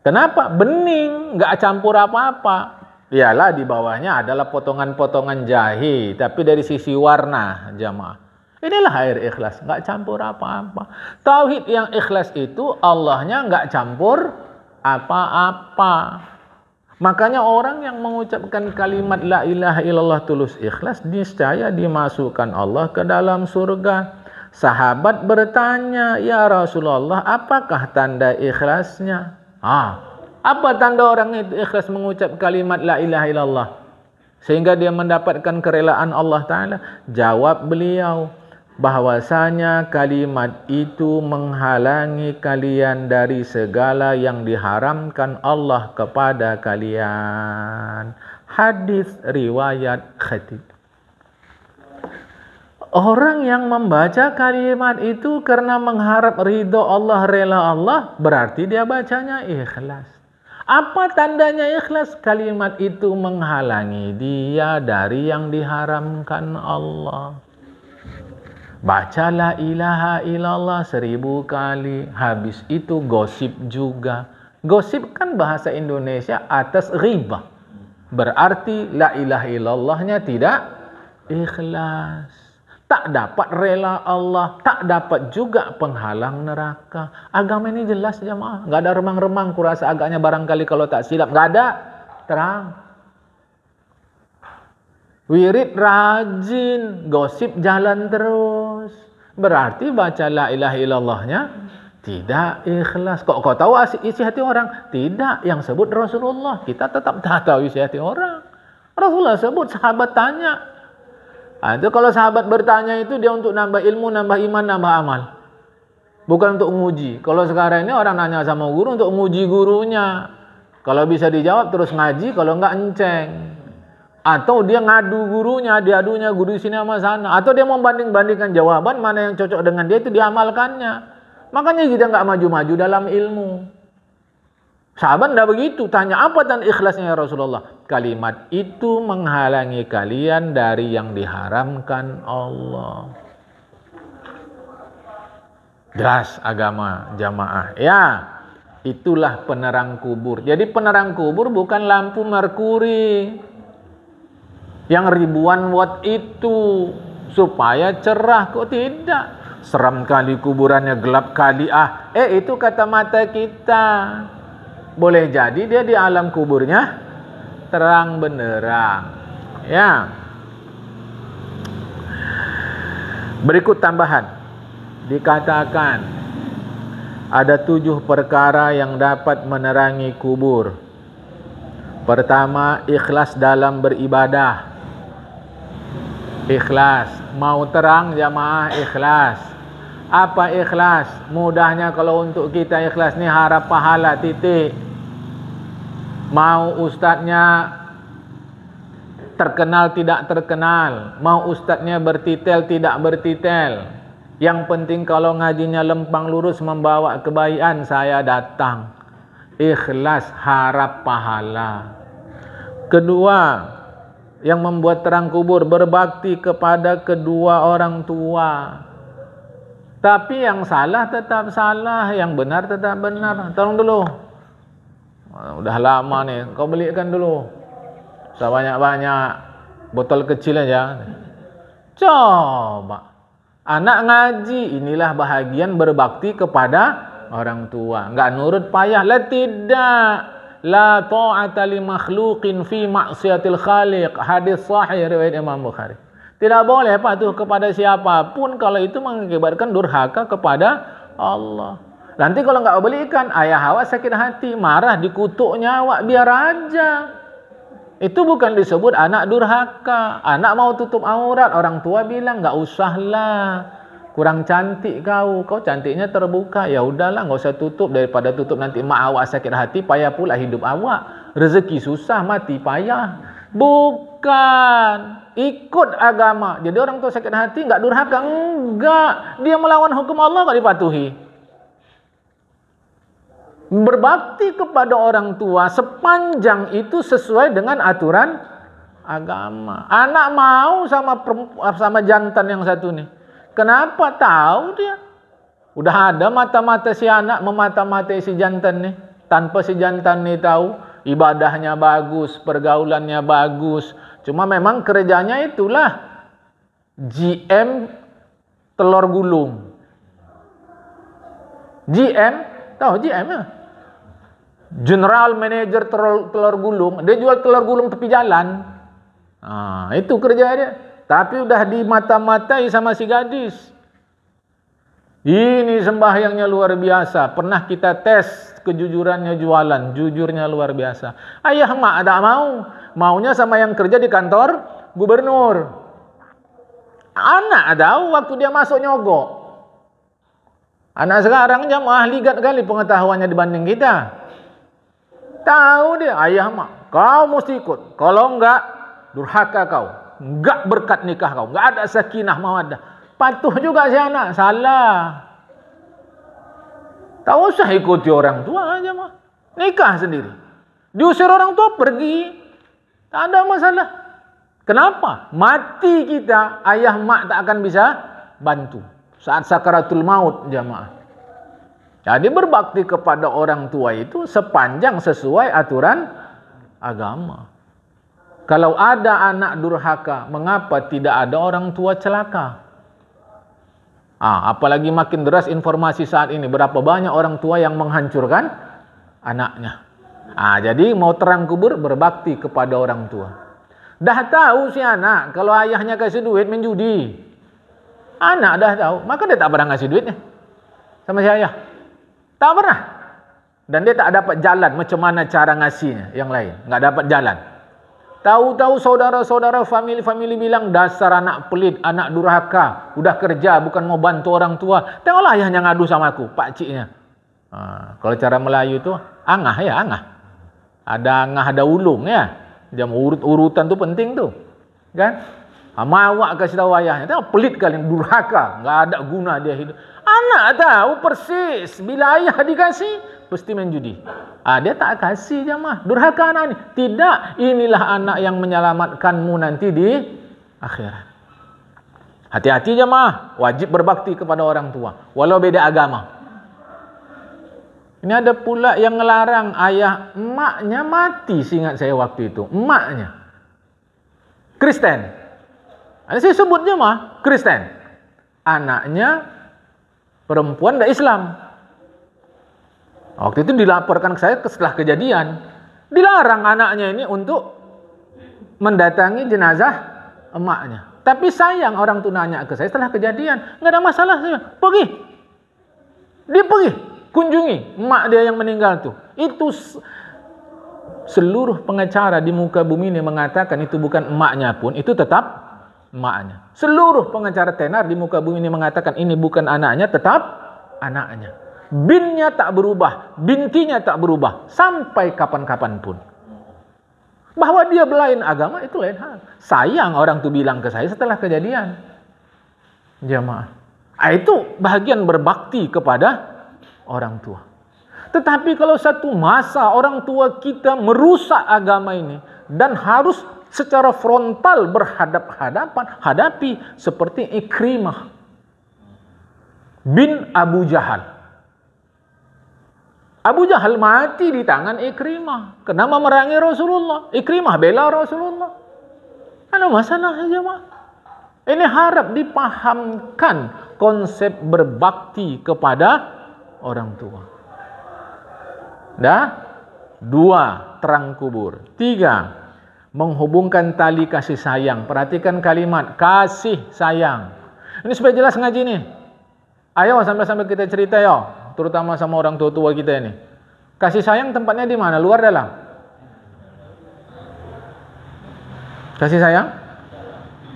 Speaker 1: Kenapa? Bening, nggak campur apa-apa. Iyalah di bawahnya adalah potongan-potongan jahe, tapi dari sisi warna jamaah. Inilah air ikhlas, nggak campur apa-apa. Tauhid yang ikhlas itu Allahnya nggak campur apa-apa. Makanya orang yang mengucapkan kalimat la ilaha illallah tulus ikhlas niscaya dimasukkan Allah ke dalam surga. Sahabat bertanya, ya Rasulullah, apakah tanda ikhlasnya? Apa tanda orang itu ikhlas mengucap kalimat la ilaha illallah sehingga dia mendapatkan kerelaan Allah Ta'ala? Jawab beliau, bahwasanya kalimat itu menghalangi kalian dari segala yang diharamkan Allah kepada kalian. Hadis riwayat Khatib. Orang yang membaca kalimat itu karena mengharap ridho Allah, rela Allah, berarti dia bacanya ikhlas. Apa tandanya ikhlas? Kalimat itu menghalangi dia dari yang diharamkan Allah. Baca la ilaha illallah 1000 kali. Habis itu gosip juga. Gosip kan bahasa Indonesia atas ghibah. Berarti la ilaha illallahnya tidak ikhlas. Tak dapat rela Allah, tak dapat juga penghalang neraka. Agama ini jelas jamaah, nggak ada remang-remang. Kurasa agaknya barangkali kalau tak silap, nggak ada, terang. Wirid rajin, gosip jalan terus. Berarti baca la ilaha illallahnya tidak ikhlas. Kok kau tahu isi hati orang? Tidak, yang sebut Rasulullah. Kita tetap tak tahu isi hati orang. Rasulullah sebut, sahabat tanya. Itu kalau sahabat bertanya itu dia untuk nambah ilmu, nambah iman, nambah amal. Bukan untuk menguji. Kalau sekarang ini orang nanya sama guru untuk menguji gurunya. Kalau bisa dijawab terus ngaji, kalau enggak enceng. Atau dia ngadu gurunya, diadunya guru sini sama sana. Atau dia mau banding-bandingkan jawaban mana yang cocok dengan dia itu diamalkannya. Makanya kita enggak maju-maju dalam ilmu. Sahabat tidak begitu, tanya apa dan ikhlasnya ya Rasulullah? Kalimat itu menghalangi kalian dari yang diharamkan Allah. Jelas agama jamaah. Ya, itulah penerang kubur. Jadi penerang kubur bukan lampu merkuri yang ribuan watt itu supaya cerah, kok tidak. Seram kali kuburannya, gelap kali itu kata mata kita. Boleh jadi dia di alam kuburnya terang benderang. Ya. Berikut tambahan. Dikatakan ada 7 perkara yang dapat menerangi kubur. Pertama, ikhlas dalam beribadah. Ikhlas. Mau terang jamaah, ikhlas. Apa ikhlas? Mudahnya kalau untuk kita ikhlas ni harap pahala, titik. Mau ustadznya terkenal tidak terkenal, mau ustadznya bertitel tidak bertitel, yang penting kalau ngajinya lempang lurus membawa kebaikan, saya datang. Ikhlas, harap pahala. Kedua, yang membuat terang kubur, berbakti kepada kedua orang tua. Tapi yang salah tetap salah, yang benar tetap benar. Tolong dulu, udah lama nih, kau belikan dulu sebanyak-banyak botol kecil aja. Coba anak ngaji, inilah bahagian berbakti kepada orang tua. Enggak nurut payah lah, tidak. La ta'ata li makhluqin fi maksiatil khaliq. Hadis sahih riwayat Imam Bukhari. Tidak boleh patuh kepada siapapun kalau itu mengakibatkan durhaka kepada Allah. Nanti kalau nggak belikan, ayah awak sakit hati, marah, dikutuk nyawa, biar aja. Itu bukan disebut anak durhaka. Anak mau tutup aurat, orang tua bilang nggak usahlah, kurang cantik kau cantiknya terbuka. Ya udahlah, nggak usah tutup, daripada tutup nanti mak awak sakit hati, payah pula hidup awak. Rezeki susah, mati payah. Bukan ikut agama. Jadi orang tua sakit hati nggak durhaka, enggak. Dia melawan hukum Allah nggak dipatuhi. Berbakti kepada orang tua sepanjang itu sesuai dengan aturan agama. Anak mau sama jantan yang satu nih. Kenapa? Tahu dia. Udah ada mata-mata si anak memata-matai si jantan nih. Tanpa si jantan nih tahu, ibadahnya bagus, pergaulannya bagus. Cuma memang kerjanya itulah GM telur gulung. GM, tahu GM ya? General Manager telur gulung. Dia jual telur gulung tepi jalan. Itu kerja dia. Tapi udah dimata-matai sama si gadis. Ini sembahyangnya luar biasa. Pernah kita tes kejujurannya jualan. Jujurnya luar biasa. Ayah mak tak mau. Maunya sama yang kerja di kantor gubernur. Anak tahu waktu dia masuk nyogok. Anak sekarang jamaah ligat kali pengetahuannya dibanding kita. Tahu dia, ayah mak, kau mesti ikut. Kalau enggak, durhaka kau. Enggak berkat nikah kau. Enggak ada sakinah mawaddah. Patuh juga si anak. Salah. Tak usah ikuti orang tua aja mah. Nikah sendiri. Diusir orang tua, pergi. Tak ada masalah. Kenapa? Mati kita, ayah mak tak akan bisa bantu. Saat sakaratul maut jamaah. Jadi berbakti kepada orang tua itu sepanjang sesuai aturan agama. Kalau ada anak durhaka, mengapa tidak ada orang tua celaka? Apalagi makin deras informasi saat ini, berapa banyak orang tua yang menghancurkan anaknya. Jadi mau terang kubur, berbakti kepada orang tua. Dah tahu si anak kalau ayahnya kasih duit menjudi, anak dah tahu, maka dia tak pernah ngasih duitnya sama si ayah. Tak pernah. Dan dia tak dapat jalan macam mana cara ngasihnya yang lain. Nggak dapat jalan. Tahu-tahu saudara-saudara family bilang, dasar anak pelit, anak durhaka, udah kerja bukan mau bantu orang tua. Tengoklah ayahnya ngadu sama aku, pakciknya. Kalau cara Melayu itu angah ya, angah. Ada angah, ada ulung ya. Jam urutan tu penting tu. Kan? Mawak kasih tahu ayahnya, tengok pelit kalian, durhaka, nggak ada guna dia hidup. Anak tahu persis bila ayah dikasih pasti menjudi. Dia tak kasih jemaah. Durhaka anak ini. Tidak, inilah anak yang menyelamatkanmu nanti di akhirat. Hati-hati jemaah, wajib berbakti kepada orang tua walau beda agama. Ini ada pula yang ngelarang ayah, emaknya mati, seingat saya waktu itu. Emaknya Kristen. Saya sebut jemaah Kristen. Anaknya perempuan dan Islam. Waktu itu dilaporkan ke saya setelah kejadian. Dilarang anaknya ini untuk mendatangi jenazah emaknya. Tapi sayang orang tu nanya ke saya setelah kejadian. Nggak ada masalah. Saya pergi. Dia pergi. Kunjungi emak dia yang meninggal tu. Itu seluruh pengacara di muka bumi ini mengatakan itu bukan emaknya pun. Itu tetap emaknya. Seluruh pengacara tenar di muka bumi ini mengatakan ini bukan anaknya, tetap anaknya. Binnya tak berubah, bintinya tak berubah sampai kapan-kapan pun. Bahwa dia belain agama itu lain hal. Sayang orang tu bilang ke saya setelah kejadian. Jemaah. Itu bahagian berbakti kepada orang tua. Tetapi kalau satu masa orang tua kita merusak agama ini dan harus secara frontal berhadap-hadapan, hadapi seperti Ikrimah bin Abu Jahal. Abu Jahal mati di tangan Ikrimah karena memerangi Rasulullah. Ikrimah bela Rasulullah. Ada masalah jemaah. Ini harap dipahamkan konsep berbakti kepada orang tua. Dah? 2, terang kubur. 3, menghubungkan tali kasih sayang. Perhatikan kalimat kasih sayang. Ini supaya jelas ngaji nih. Ayo sambil-sambil kita cerita yo, terutama sama orang tua-tua kita ini. Kasih sayang tempatnya di mana? Luar dalam? Kasih sayang?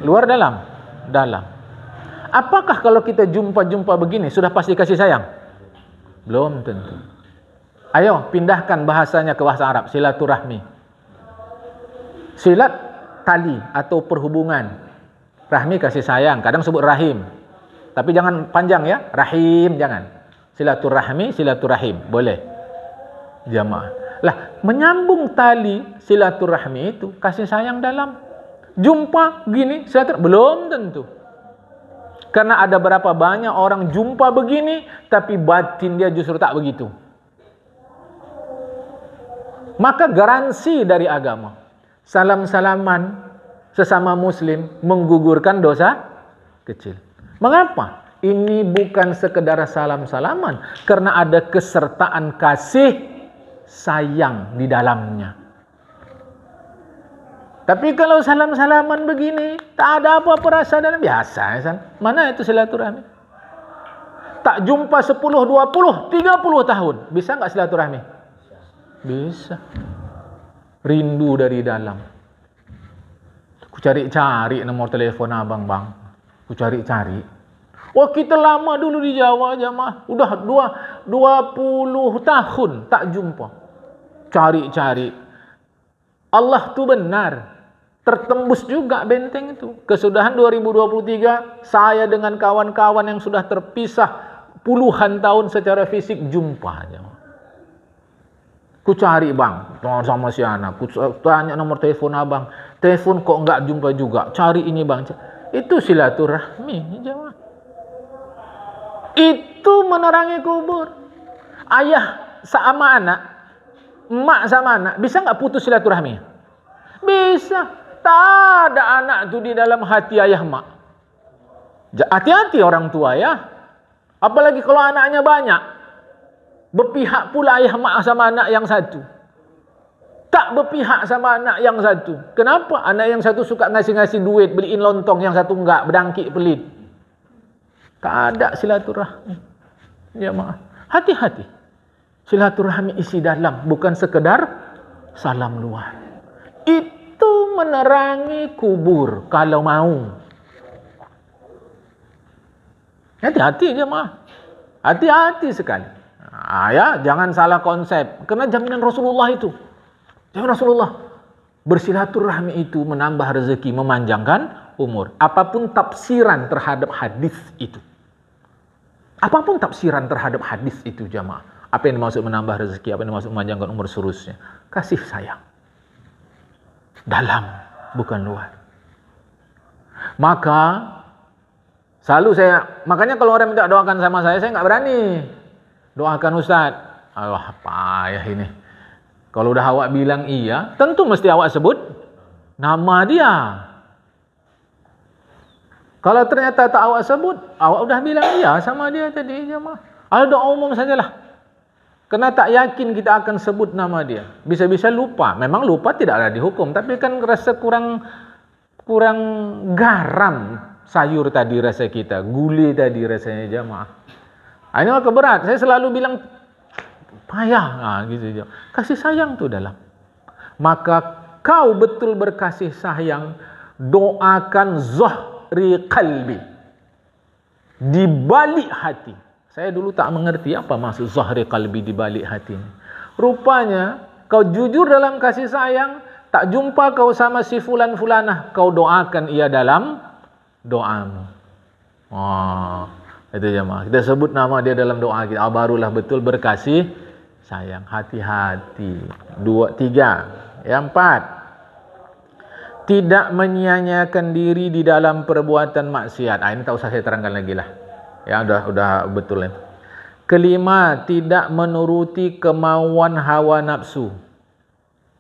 Speaker 1: Luar dalam? Dalam. Apakah kalau kita jumpa-jumpa begini sudah pasti kasih sayang? Belum tentu. Ayo pindahkan bahasanya ke bahasa Arab, silaturahmi. Silat tali atau perhubungan. Rahmi kasih sayang, kadang sebut rahim. Tapi jangan panjang ya, rahim jangan. Silaturahmi, silaturahim, boleh. Jamaah. Lah, menyambung tali silaturahmi itu kasih sayang dalam. Jumpa gini, silaturahmi belum tentu. Karena ada berapa banyak orang jumpa begini tapi batin dia justru tak begitu. Maka garansi dari agama, salam-salaman sesama muslim menggugurkan dosa kecil. Mengapa? Ini bukan sekedar salam-salaman, karena ada kesertaan kasih sayang di dalamnya. Tapi kalau salam-salaman begini, tak ada apa-apa rasa dalam, biasa ya. Mana itu silaturahmi? Tak jumpa 10, 20, 30 tahun, bisa nggak silaturahmi? Bisa. Rindu dari dalam. Ku cari-cari nomor telepon abang, bang. Ku cari-cari. Wah, kita lama dulu di Jawa jamaah. Udah 20 tahun tak jumpa. Cari-cari. Allah tu benar. Tertembus juga benteng itu. Kesudahan 2023, saya dengan kawan-kawan yang sudah terpisah puluhan tahun secara fisik jumpa jamaah. Ku cari bang, sama si anak. Ku tanya nomor telepon abang. Telepon kok enggak jumpa juga. Cari ini bang. Itu silaturahmi jemaah. Itu menerangi kubur. Ayah sama anak, emak sama anak, bisa nggak putus silaturahmi? Bisa. Tak ada anak tu di dalam hati ayah mak. Hati-hati orang tua ya. Apalagi kalau anaknya banyak. Berpihak pula ayah mak sama anak yang satu. Tak berpihak sama anak yang satu. Kenapa? Anak yang satu suka ngasih-ngasih duit, beliin lontong, yang satu enggak, berdangkik pelit. Tak ada silaturahmi. Ya maaf. Hati-hati. Silaturahmi isi dalam, bukan sekedar salam luar. Itu menerangi kubur kalau mau. Hati-hati je maaf. Hati-hati sekali. Ya, jangan salah konsep. Karena jaminan Rasulullah itu. Jaminan Rasulullah. Bersilaturahmi itu menambah rezeki, memanjangkan umur. Apapun tafsiran terhadap hadis itu. Apapun tafsiran terhadap hadis itu jamaah. Apa yang dimaksud menambah rezeki, apa yang dimaksud memanjangkan umur seterusnya. Kasih sayang. Dalam, bukan luar. Maka selalu makanya kalau orang minta doakan sama saya nggak berani. Doakan Ustaz. Allah, apa ya ini? Kalau udah awak bilang iya, tentu mesti awak sebut nama dia. Kalau ternyata tak awak sebut, awak udah bilang iya sama dia tadi jemaah. Doa umum sajalah. Karena tak yakin kita akan sebut nama dia. Bisa-bisa lupa. Memang lupa tidak ada dihukum, tapi kan rasa kurang garam sayur tadi rasa kita, gulai tadi rasanya jemaah. Ini maka berat. Saya selalu bilang payah, gitu. Kasih sayang tu dalam. Maka kau betul berkasih sayang, doakan zahri qalbi, di balik hati. Saya dulu tak mengerti apa maksud zahri qalbi, di balik hati. Rupanya kau jujur dalam kasih sayang, tak jumpa kau sama si fulan-fulanah, kau doakan ia dalam doamu. Itu jemaah. Kita sebut nama dia dalam doa kita. Barulah betul berkasih sayang. Hati-hati. 2, 3. Yang 4. Tidak menyia-nyiakan diri di dalam perbuatan maksiat. Ini tak usah saya terangkan lagi lah. Ya, udah betul itu. 5. Tidak menuruti kemauan hawa nafsu.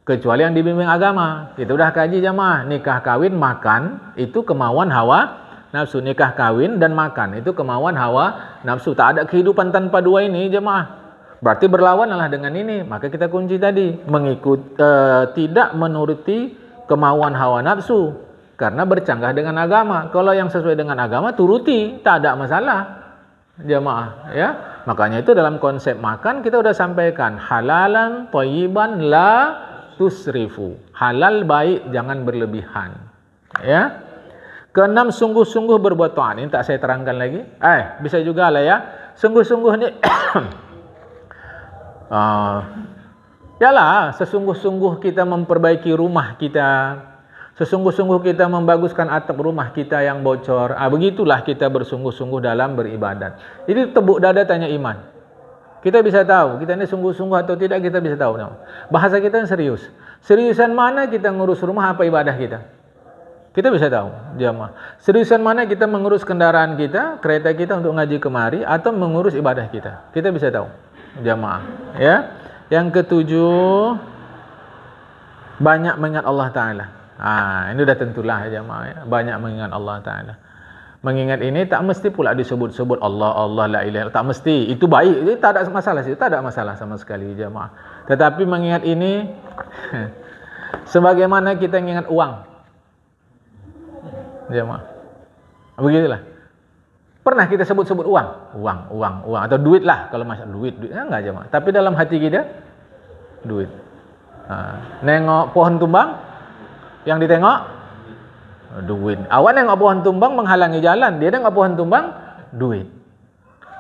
Speaker 1: Kecuali yang dibimbing agama. Kita udah kaji jemaah. Nikah kawin makan itu kemauan hawa nafsu. Nikah kawin dan makan itu kemauan hawa nafsu. Tak ada kehidupan tanpa dua ini jemaah. Berarti berlawanlah dengan ini. Maka kita kunci tadi, tidak menuruti kemauan hawa nafsu karena bercanggah dengan agama. Kalau yang sesuai dengan agama turuti, tak ada masalah jemaah ya. Makanya itu dalam konsep makan kita sudah sampaikan, halalan thayyiban la tusrifu. Halal baik, jangan berlebihan ya. 6. Sungguh-sungguh berbuat taat. Ini tak saya terangkan lagi. Bisa juga lah ya. Sungguh-sungguh ni yalah, sesungguh-sungguh kita memperbaiki rumah kita. Sesungguh-sungguh kita membaguskan atap rumah kita yang bocor. Begitulah kita bersungguh-sungguh dalam beribadat. Jadi tepuk dada tanya iman. Kita bisa tahu kita ini sungguh-sungguh atau tidak, kita bisa tahu. Bahasa kita serius. Seriusan mana kita ngurus rumah, apa ibadah kita? Kita bisa tahu, jemaah. Seriusan mana kita mengurus kendaraan kita, kereta kita untuk ngaji kemari, atau mengurus ibadah kita? Kita bisa tahu, jemaah. Ya. Yang 7, banyak mengingat Allah Ta'ala. Ini sudah tentulah jemaah ya. Banyak mengingat Allah Ta'ala. Mengingat ini tak mesti pula disebut-sebut Allah, la ilaha, tak mesti. Itu baik, itu tak ada masalah sih, tak ada masalah sama sekali jemaah. Tetapi mengingat ini sebagaimana kita mengingat uang. Jemaah. Begitulah. Pernah kita sebut-sebut uang atau duit lah, kalau masalah duit enggak jemaah. Tapi dalam hati kita duit. Nengok pohon tumbang, yang ditengok duit. Awak nengok pohon tumbang menghalangi jalan, dia nengok pohon tumbang duit.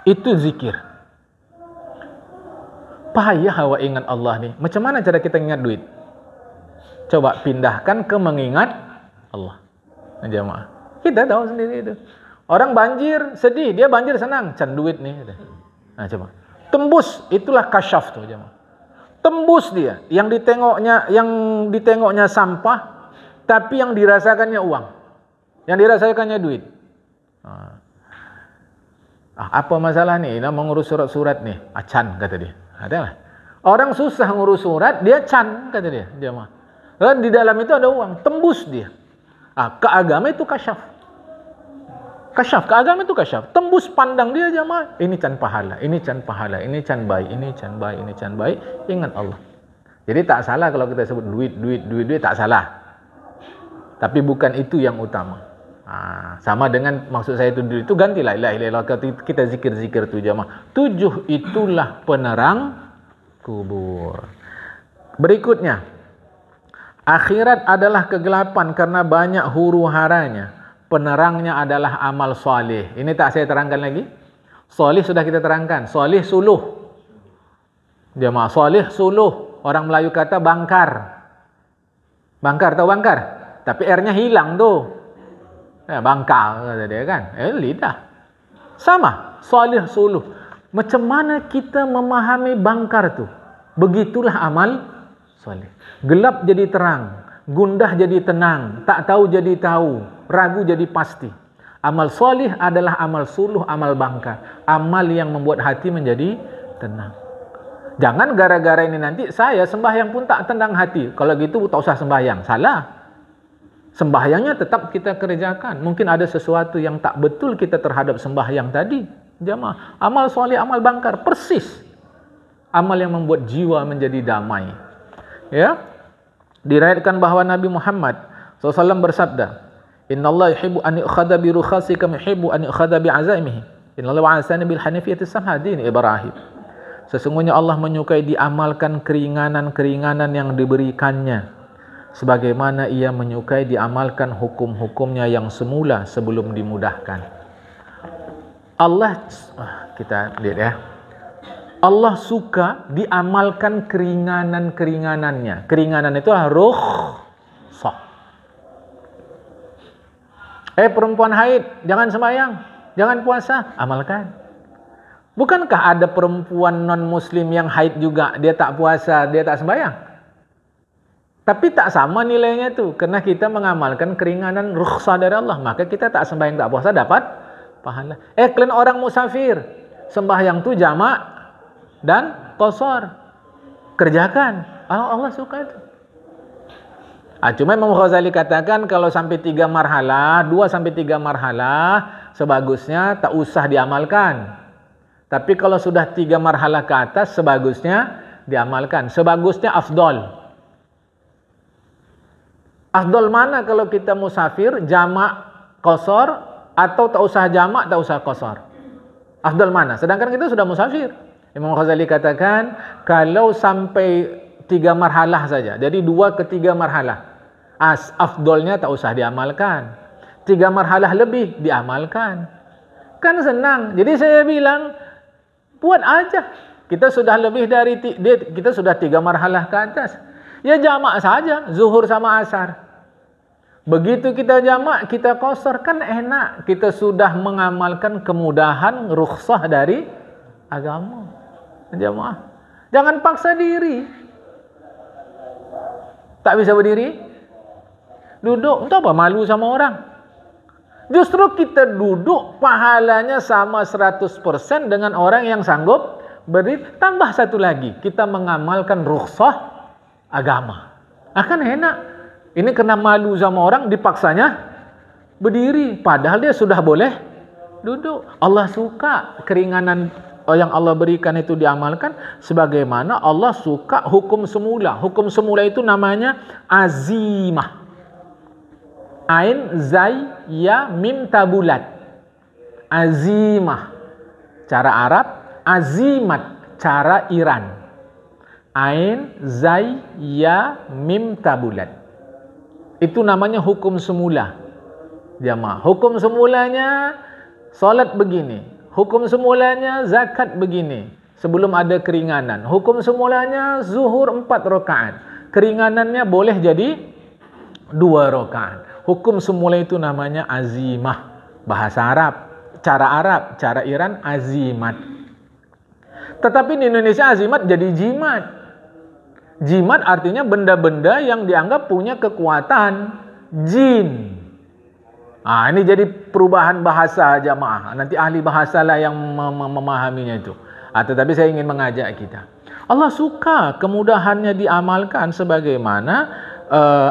Speaker 1: Itu zikir. Payah awak ingat Allah nih. Macam mana cara kita ingat duit? Coba pindahkan ke mengingat Allah. Jemaah. Kita tahu sendiri itu. Orang banjir sedih, dia banjir senang, can duit nih. Coba. Tembus, itulah kasyaf tuh jemaah. Tembus dia, yang ditengoknya sampah, tapi yang dirasakannya uang. Yang dirasakannya duit. Apa masalah nih? Nak mengurus surat-surat nih. Can kata dia. Adalah. Orang susah ngurus surat, dia can kata dia. Jamaah. Dan di dalam itu ada uang, tembus dia. Ke agama itu kasyaf. Ke agama itu kasyaf. Tembus pandang dia jamaah. Ini can pahala, ini can pahala, ini can baik, ini can baik, ini can baik. Ingat Allah. Jadi tak salah kalau kita sebut duit, tak salah. Tapi bukan itu yang utama. Sama dengan maksud saya itu gantilah la ilaha illallah, kita zikir-zikir tu jamaah. 7 itulah penerang kubur. Berikutnya, akhirat adalah kegelapan karena banyak huru-haranya. Penerangnya adalah amal soleh. Ini tak saya terangkan lagi. Soleh sudah kita terangkan. Soleh suluh. Jamaah, soleh suluh. Orang Melayu kata bangkar. Bangkar, tahu bangkar? Tapi R-nya hilang tuh. Bangkal kata dia kan. Lidah. Sama, soleh suluh. Macam mana kita memahami bangkar tu? Begitulah amal soleh. Gelap jadi terang, gundah jadi tenang, tak tahu jadi tahu, ragu jadi pasti. Amal soleh adalah amal suluh, amal bangkar. Amal yang membuat hati menjadi tenang. Jangan gara-gara ini nanti saya sembahyang pun tak tenang hati. Kalau gitu tak usah sembahyang. Salah. Sembahyangnya tetap kita kerjakan. Mungkin ada sesuatu yang tak betul kita terhadap sembahyang tadi. Jamaah, amal soleh, amal bangkar, persis. Amal yang membuat jiwa menjadi damai. Ya, diriwayatkan bahawa Nabi Muhammad SAW bersabda, Innallaha yuhibbu an yu'khadha bi rukhasi kama yuhibbu an yu'khadha bi azaimihi. Innallaha wa'asani bil hanifiyyati samha din Ibrahim. Sesungguhnya Allah menyukai diamalkan keringanan-keringanan yang diberikannya, sebagaimana ia menyukai diamalkan hukum-hukumnya yang semula sebelum dimudahkan. Allah, kita lihat ya, Allah suka diamalkan keringanan-keringanannya. Keringanan itu adalah rukhsah. Perempuan haid, jangan sembahyang, jangan puasa, amalkan. Bukankah ada perempuan non-muslim yang haid juga, dia tak puasa, dia tak sembahyang? Tapi tak sama nilainya tu, karena kita mengamalkan keringanan rukhsah dari Allah, maka kita tak sembahyang, tak puasa dapat pahala. Kalian orang musafir, sembahyang tu jamak dan qasar, kerjakan. Allah suka itu. Cuma Imam Ghazali katakan kalau sampai 3 marhalah, 2 sampai 3 marhalah, sebagusnya tak usah diamalkan. Tapi kalau sudah 3 marhalah ke atas, sebagusnya diamalkan. Sebagusnya afdol. Afdol mana kalau kita musafir, jamak, qasar, atau tak usah jamak, tak usah qasar? Afdol mana? Sedangkan kita sudah musafir. Imam Ghazali katakan, kalau sampai 3 marhalah saja, jadi 2 ke 3 marhalah, afdolnya tak usah diamalkan. 3 marhalah lebih diamalkan. Kan senang. Jadi saya bilang, buat aja. Kita sudah lebih dari, kita sudah 3 marhalah ke atas. Ya jamak saja, zuhur sama asar. Begitu kita jamak, kita qasar, kan enak. Kita sudah mengamalkan kemudahan rukhsah dari agama. Jamaah, jangan paksa diri. Tak bisa berdiri, duduk, untuk apa malu sama orang? Justru kita duduk, pahalanya sama 100% dengan orang yang sanggup berdiri. Tambah satu lagi, kita mengamalkan rukhsah agama. Akan enak. Ini kena malu sama orang, dipaksanya berdiri. Padahal dia sudah boleh duduk. Allah suka keringanan yang Allah berikan itu diamalkan, sebagaimana Allah suka hukum semula. Hukum semula itu namanya azimah. Ain, zai, ya, mim, tabulat. Azimah cara Arab, azimat cara Iran. Ain, zai, ya, mim, tabulat. Itu namanya hukum semula. Jamaah, hukum semulanya solat begini. Hukum semulanya zakat begini. Sebelum ada keringanan. Hukum semulanya zuhur 4 rakaat. Keringanannya boleh jadi 2 rakaat. Hukum semula itu namanya azimah. Bahasa Arab, cara Iran azimat. Tetapi di Indonesia azimat jadi jimat. Jimat artinya benda-benda yang dianggap punya kekuatan jin. Ini jadi perubahan bahasa jamaah. Nanti ahli bahasa lah yang memahaminya itu. Tetapi saya ingin mengajak kita. Allah suka kemudahannya diamalkan sebagaimana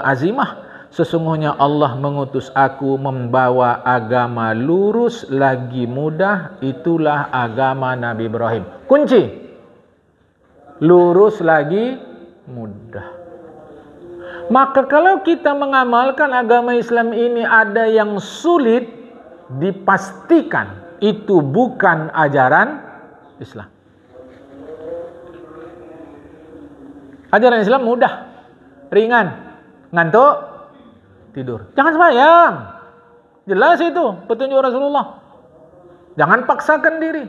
Speaker 1: azimah. Sesungguhnya Allah mengutus aku membawa agama lurus lagi mudah. Itulah agama Nabi Ibrahim. Kunci. Lurus lagi mudah. Maka kalau kita mengamalkan agama Islam ini ada yang sulit, dipastikan itu bukan ajaran Islam. Ajaran Islam mudah, ringan, ngantuk, tidur. Jangan sembahyang. Jelas itu petunjuk Rasulullah. Jangan paksakan diri.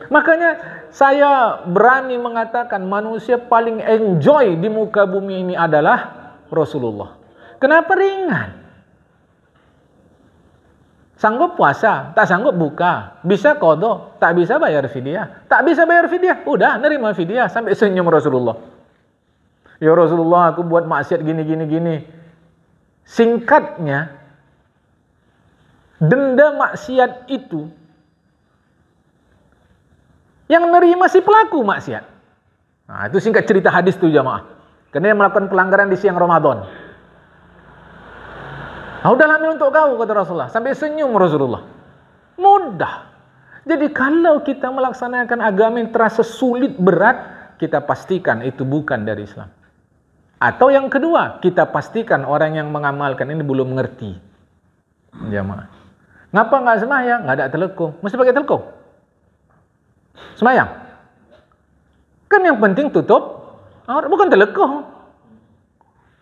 Speaker 1: Makanya saya berani mengatakan manusia paling enjoy di muka bumi ini adalah Rasulullah. Kenapa ringan? Sanggup puasa, tak sanggup buka. Bisa qadha, tak bisa bayar fidyah. Tak bisa bayar fidyah, udah nerima fidyah sampai senyum Rasulullah. Ya Rasulullah, aku buat maksiat gini. Singkatnya, denda maksiat itu yang nerima si pelaku maksiat. Itu singkat cerita hadis itu jamaah. Karena dia melakukan pelanggaran di siang Ramadan. Udahlah ambil untuk kau, kata Rasulullah. Sampai senyum Rasulullah. Mudah. Jadi kalau kita melaksanakan agama yang terasa sulit, berat, kita pastikan itu bukan dari Islam. Atau yang kedua, kita pastikan orang yang mengamalkan ini belum mengerti. Jamaah. Ngapa nggak sembahyang? Nggak ada telekung. Mesti pakai telekung. Sembahyang. Kan yang penting tutup aurat, bukan telekung.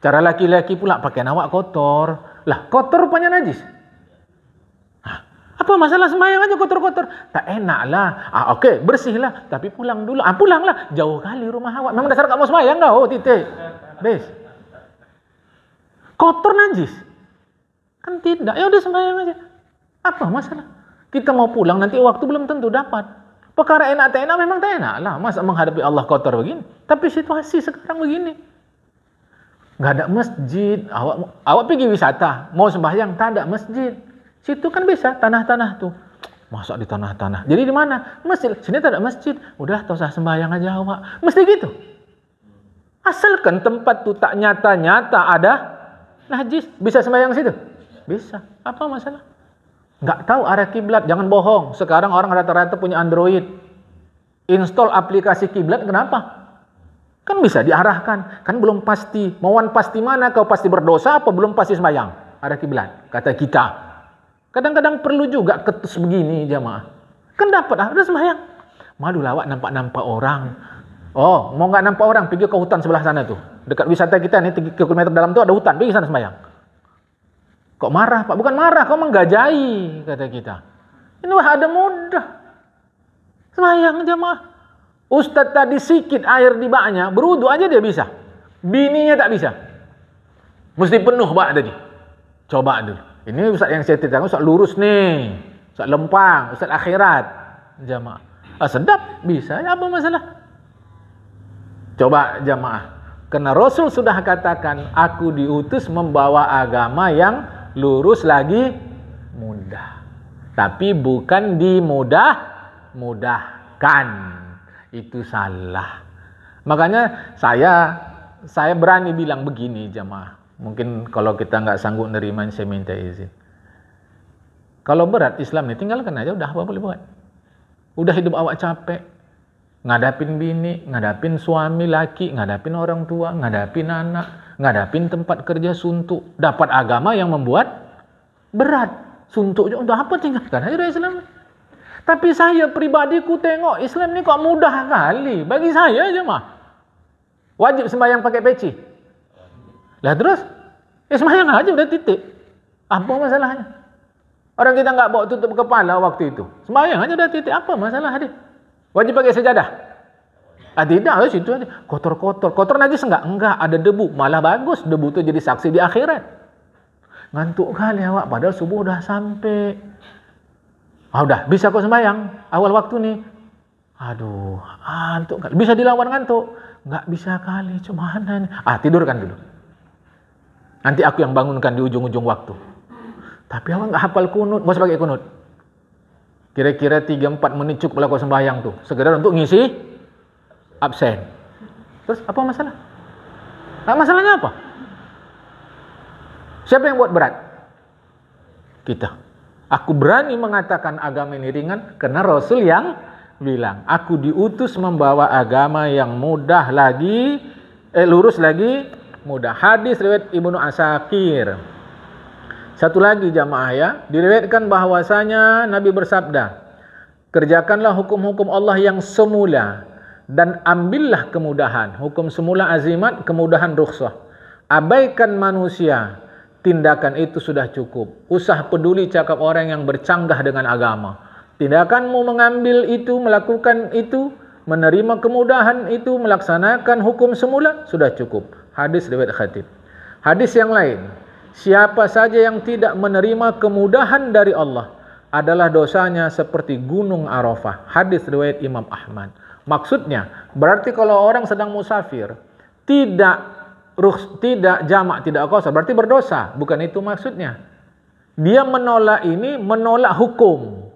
Speaker 1: Cara laki-laki pula pakaian awak kotor. Lah, kotor rupanya najis. Apa masalah sembahyang aja kotor-kotor? Tak enak lah. Okey, bersihlah. Tapi pulang dulu. Pulanglah. Jauh kali rumah awak. Memang dasar kamu sembahyang kau. Titik. Bes. Kotor najis. Kan tidak. Ya udah sembahyang aja. Apa masalah? Kita mau pulang nanti waktu belum tentu dapat. Perkara enak tak enak memang tak enak lah. Masa menghadapi Allah kotor begini? Tapi situasi sekarang begini. Nggak ada masjid. Awak pergi wisata. Mau sembahyang tak ada masjid. Situ kan bisa tanah-tanah tuh. Masa di tanah-tanah? Jadi di mana? Masjid. Sini tak ada masjid. Udah tak usah sembahyang aja awak. Mesti gitu. Asalkan tempat tuh tak nyata-nyata ada najis. Bisa sembahyang situ? Bisa. Apa masalah? Nggak tahu arah kiblat, jangan bohong. Sekarang orang rata-rata punya Android. Install aplikasi kiblat, kenapa? Kan bisa diarahkan. Kan belum pasti. Mauan pasti mana? Kau pasti berdosa apa belum pasti sembahyang? Arah kiblat, kata kita. Kadang-kadang perlu juga ketus begini jamaah. Kan dapat, udah sembahyang. Malu lawak nampak-nampak orang. Oh, mau nggak nampak orang? Pergi ke hutan sebelah sana tuh. Dekat wisata kita nih 3 km dalam tuh ada hutan. Pergi sana sembahyang. Kok marah Pak? Bukan marah, kau menggajahi, kata kita. Ini wah ada mudah. Sembahyang jamaah. Ustadz tadi sikit air di baknya, berwudu aja dia bisa. Bininya tak bisa. Mesti penuh bak tadi. Coba dulu. Ini ustadz yang saya ceritakan, ustadz lurus nih. Ustadz lempang, ustadz akhirat. Jamaah. Sedap, bisa. Ya apa masalah? Coba jamaah. Karena Rasul sudah katakan, aku diutus membawa agama yang lurus lagi mudah. Tapi bukan dimudahkan. Itu salah. Makanya saya berani bilang begini jamaah. Mungkin kalau kita nggak sanggup nerima, saya minta izin. Kalau berat Islam ini tinggalkan aja, udah apa boleh buat. Udah hidup awak capek. Ngadapin bini, ngadapin suami laki, ngadapin orang tua, ngadapin anak, ngadapin tempat kerja suntuk. Dapat agama yang membuat berat. Suntuk juga, untuk apa tinggalkan aja Islam. Tapi saya pribadi ku tengok Islam ni kok mudah kali. Bagi saya aja mah. Wajib sembahyang pakai peci. Lah terus, sembahyang aja udah titik. Apa masalahnya? Orang kita nggak bawa tutup kepala waktu itu. Sembahyang aja udah titik. Apa masalah dia? Wajib pakai sejadah? Tidak, situ aja. Kotor-kotor. Kotor najis enggak? Enggak, ada debu. Malah bagus, debu itu jadi saksi di akhirat. Ngantuk kali awak, padahal subuh udah sampai. Udah, bisa kok sembahyang. Awal waktu nih. Aduh, ngantuk kali. Bisa dilawan ngantuk? Enggak bisa kali, cuma nih. Tidurkan dulu. Nanti aku yang bangunkan di ujung-ujung waktu. Tapi awak nggak hafal kunut, bos pakai kunut. Kira-kira 3-4 menit cukup kau sembahyang tuh, sekedar untuk ngisi absen. Terus apa masalah? Nah, masalahnya apa? Siapa yang buat berat? Kita. Aku berani mengatakan agama ini ringan karena Rasul yang bilang, aku diutus membawa agama yang mudah lagi, lurus lagi, mudah. Hadis riwayat Ibnu Asakir. Satu lagi jamaah ya, diriwayatkan bahwasanya Nabi bersabda, kerjakanlah hukum-hukum Allah yang semula dan ambillah kemudahan. Hukum semula azimat, kemudahan rukhsah. Abaikan manusia, tindakan itu sudah cukup. Usah peduli cakap orang yang bercanggah dengan agama. Tindakanmu mengambil itu, melakukan itu, menerima kemudahan itu, melaksanakan hukum semula, sudah cukup. Hadis riwayat Khatib. Hadis yang lain, siapa saja yang tidak menerima kemudahan dari Allah adalah dosanya seperti gunung Arafah. Hadis riwayat Imam Ahmad. Maksudnya, berarti kalau orang sedang musafir, tidak jamak, tidak qasar, berarti berdosa. Bukan itu maksudnya. Dia menolak ini, menolak hukum,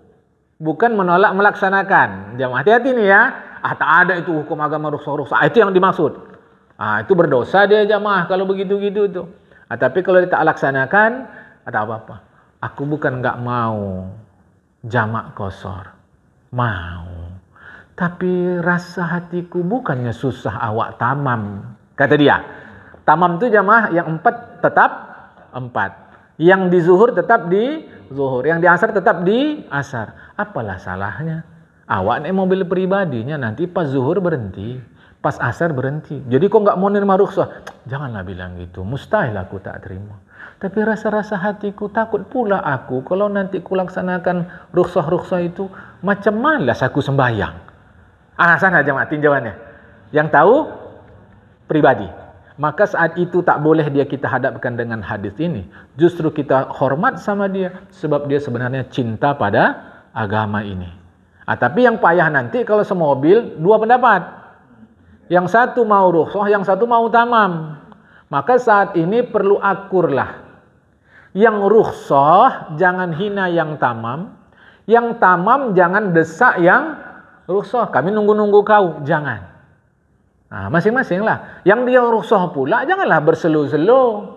Speaker 1: bukan menolak melaksanakan. Jamaah hati-hati nih ya. Tak ada itu hukum agama rukhsah. Itu yang dimaksud. Itu berdosa dia jamaah kalau begitu-gitu tuh. Tapi kalau dia tak laksanakan, tak apa-apa. Aku bukan enggak mau jamak qasar. Mau. Tapi rasa hatiku bukannya susah awak tamam. Kata dia. Tamam itu jamaah yang 4 tetap 4. Yang di zuhur tetap di zuhur. Yang di asar tetap di asar. Apalah salahnya? Awak naik mobil pribadinya nanti pas zuhur berhenti. Pas asar berhenti. Jadi kok nggak mau nerima rukhsah? Janganlah bilang gitu. Mustahil aku tak terima. Tapi rasa-rasa hatiku takut pula aku kalau nanti kulaksanakan rukhsah-rukhsah itu macam malas aku sembahyang. Sana jemaah tinjauannya. Yang tahu pribadi. Maka saat itu tak boleh dia kita hadapkan dengan hadis ini. Justru kita hormat sama dia sebab dia sebenarnya cinta pada agama ini. Tapi yang payah nanti kalau semobil dua pendapat. Yang satu mau rukhsah, yang satu mau tamam. Maka saat ini perlu akurlah. Yang rukhsah jangan hina yang tamam. Yang tamam jangan desak yang rukhsah. Kami nunggu-nunggu kau. Jangan. Masing-masing lah. Yang dia rukhsah pula janganlah berselo-selo.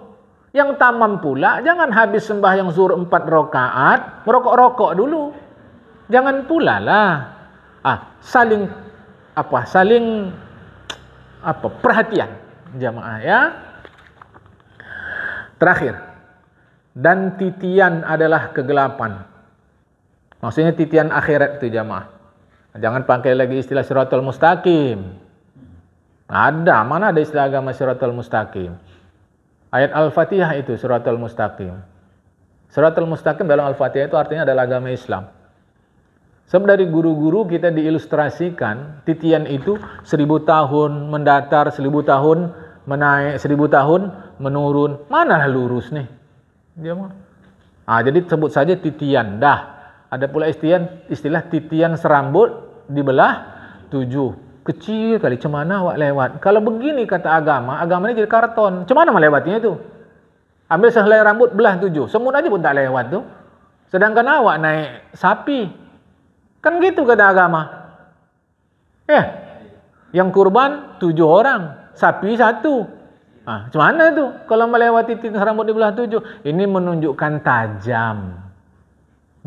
Speaker 1: Yang tamam pula jangan habis sembahyang zuhur 4 rakaat merokok-rokok dulu. Jangan pula lah. Saling perhatian jamaah ya. Terakhir, dan titian adalah kegelapan. Maksudnya titian akhirat itu jamaah. Jangan pakai lagi istilah siratal mustaqim. Mana ada istilah agama siratal mustaqim? Ayat Al-Fatihah itu siratal mustaqim. Siratal mustaqim dalam Al-Fatihah itu artinya adalah agama Islam. Sebab dari guru-guru kita diilustrasikan titian itu 1000 tahun mendatar, 1000 tahun menaik, 1000 tahun menurun. Manalah lurus nih? Jadi sebut saja titian. Ada pula istilah titian serambut dibelah 7. Kecil kali, cemana awak lewat. Kalau begini kata agama ini jadi karton. Cemana melewatinya itu? Ambil sehelai rambut belah 7. Semut aja pun tak lewat tuh. Sedangkan awak naik sapi. Kan gitu kata agama. Yang kurban 7 orang, sapi 1. Gimana itu kalau melewati titik rambut di belah 7? Ini menunjukkan tajam.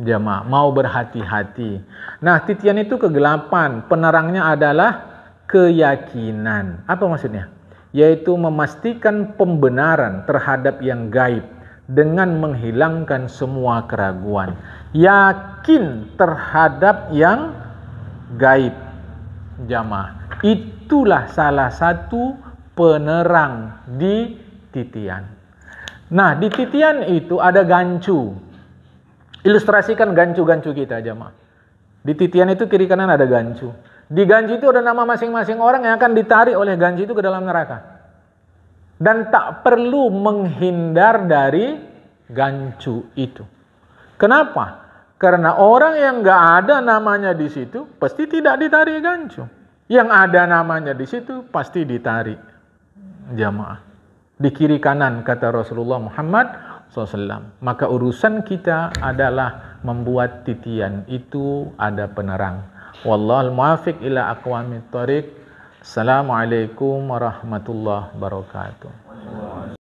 Speaker 1: Jamaah, mau berhati-hati. Nah, titian itu kegelapan. Penerangnya adalah keyakinan. Apa maksudnya? Yaitu memastikan pembenaran terhadap yang gaib dengan menghilangkan semua keraguan. Yakin terhadap yang gaib. Jamaah, itulah salah satu penerang di titian. Nah, di titian itu ada gancu. Ilustrasikan gancu-gancu kita jamaah. Di titian itu kiri kanan ada gancu. Di gancu itu ada nama masing-masing orang yang akan ditarik oleh gancu itu ke dalam neraka. Dan tak perlu menghindar dari gancu itu. Kenapa? Karena orang yang nggak ada namanya di situ pasti tidak ditarik gancu. Yang ada namanya di situ pasti ditarik. Jamaah. Di kiri kanan kata Rasulullah Muhammad SAW. Maka urusan kita adalah membuat titian itu ada penerang. Wallahul muwaffiq ila aqwamit thoriq. Assalamualaikum warahmatullahi wabarakatuh.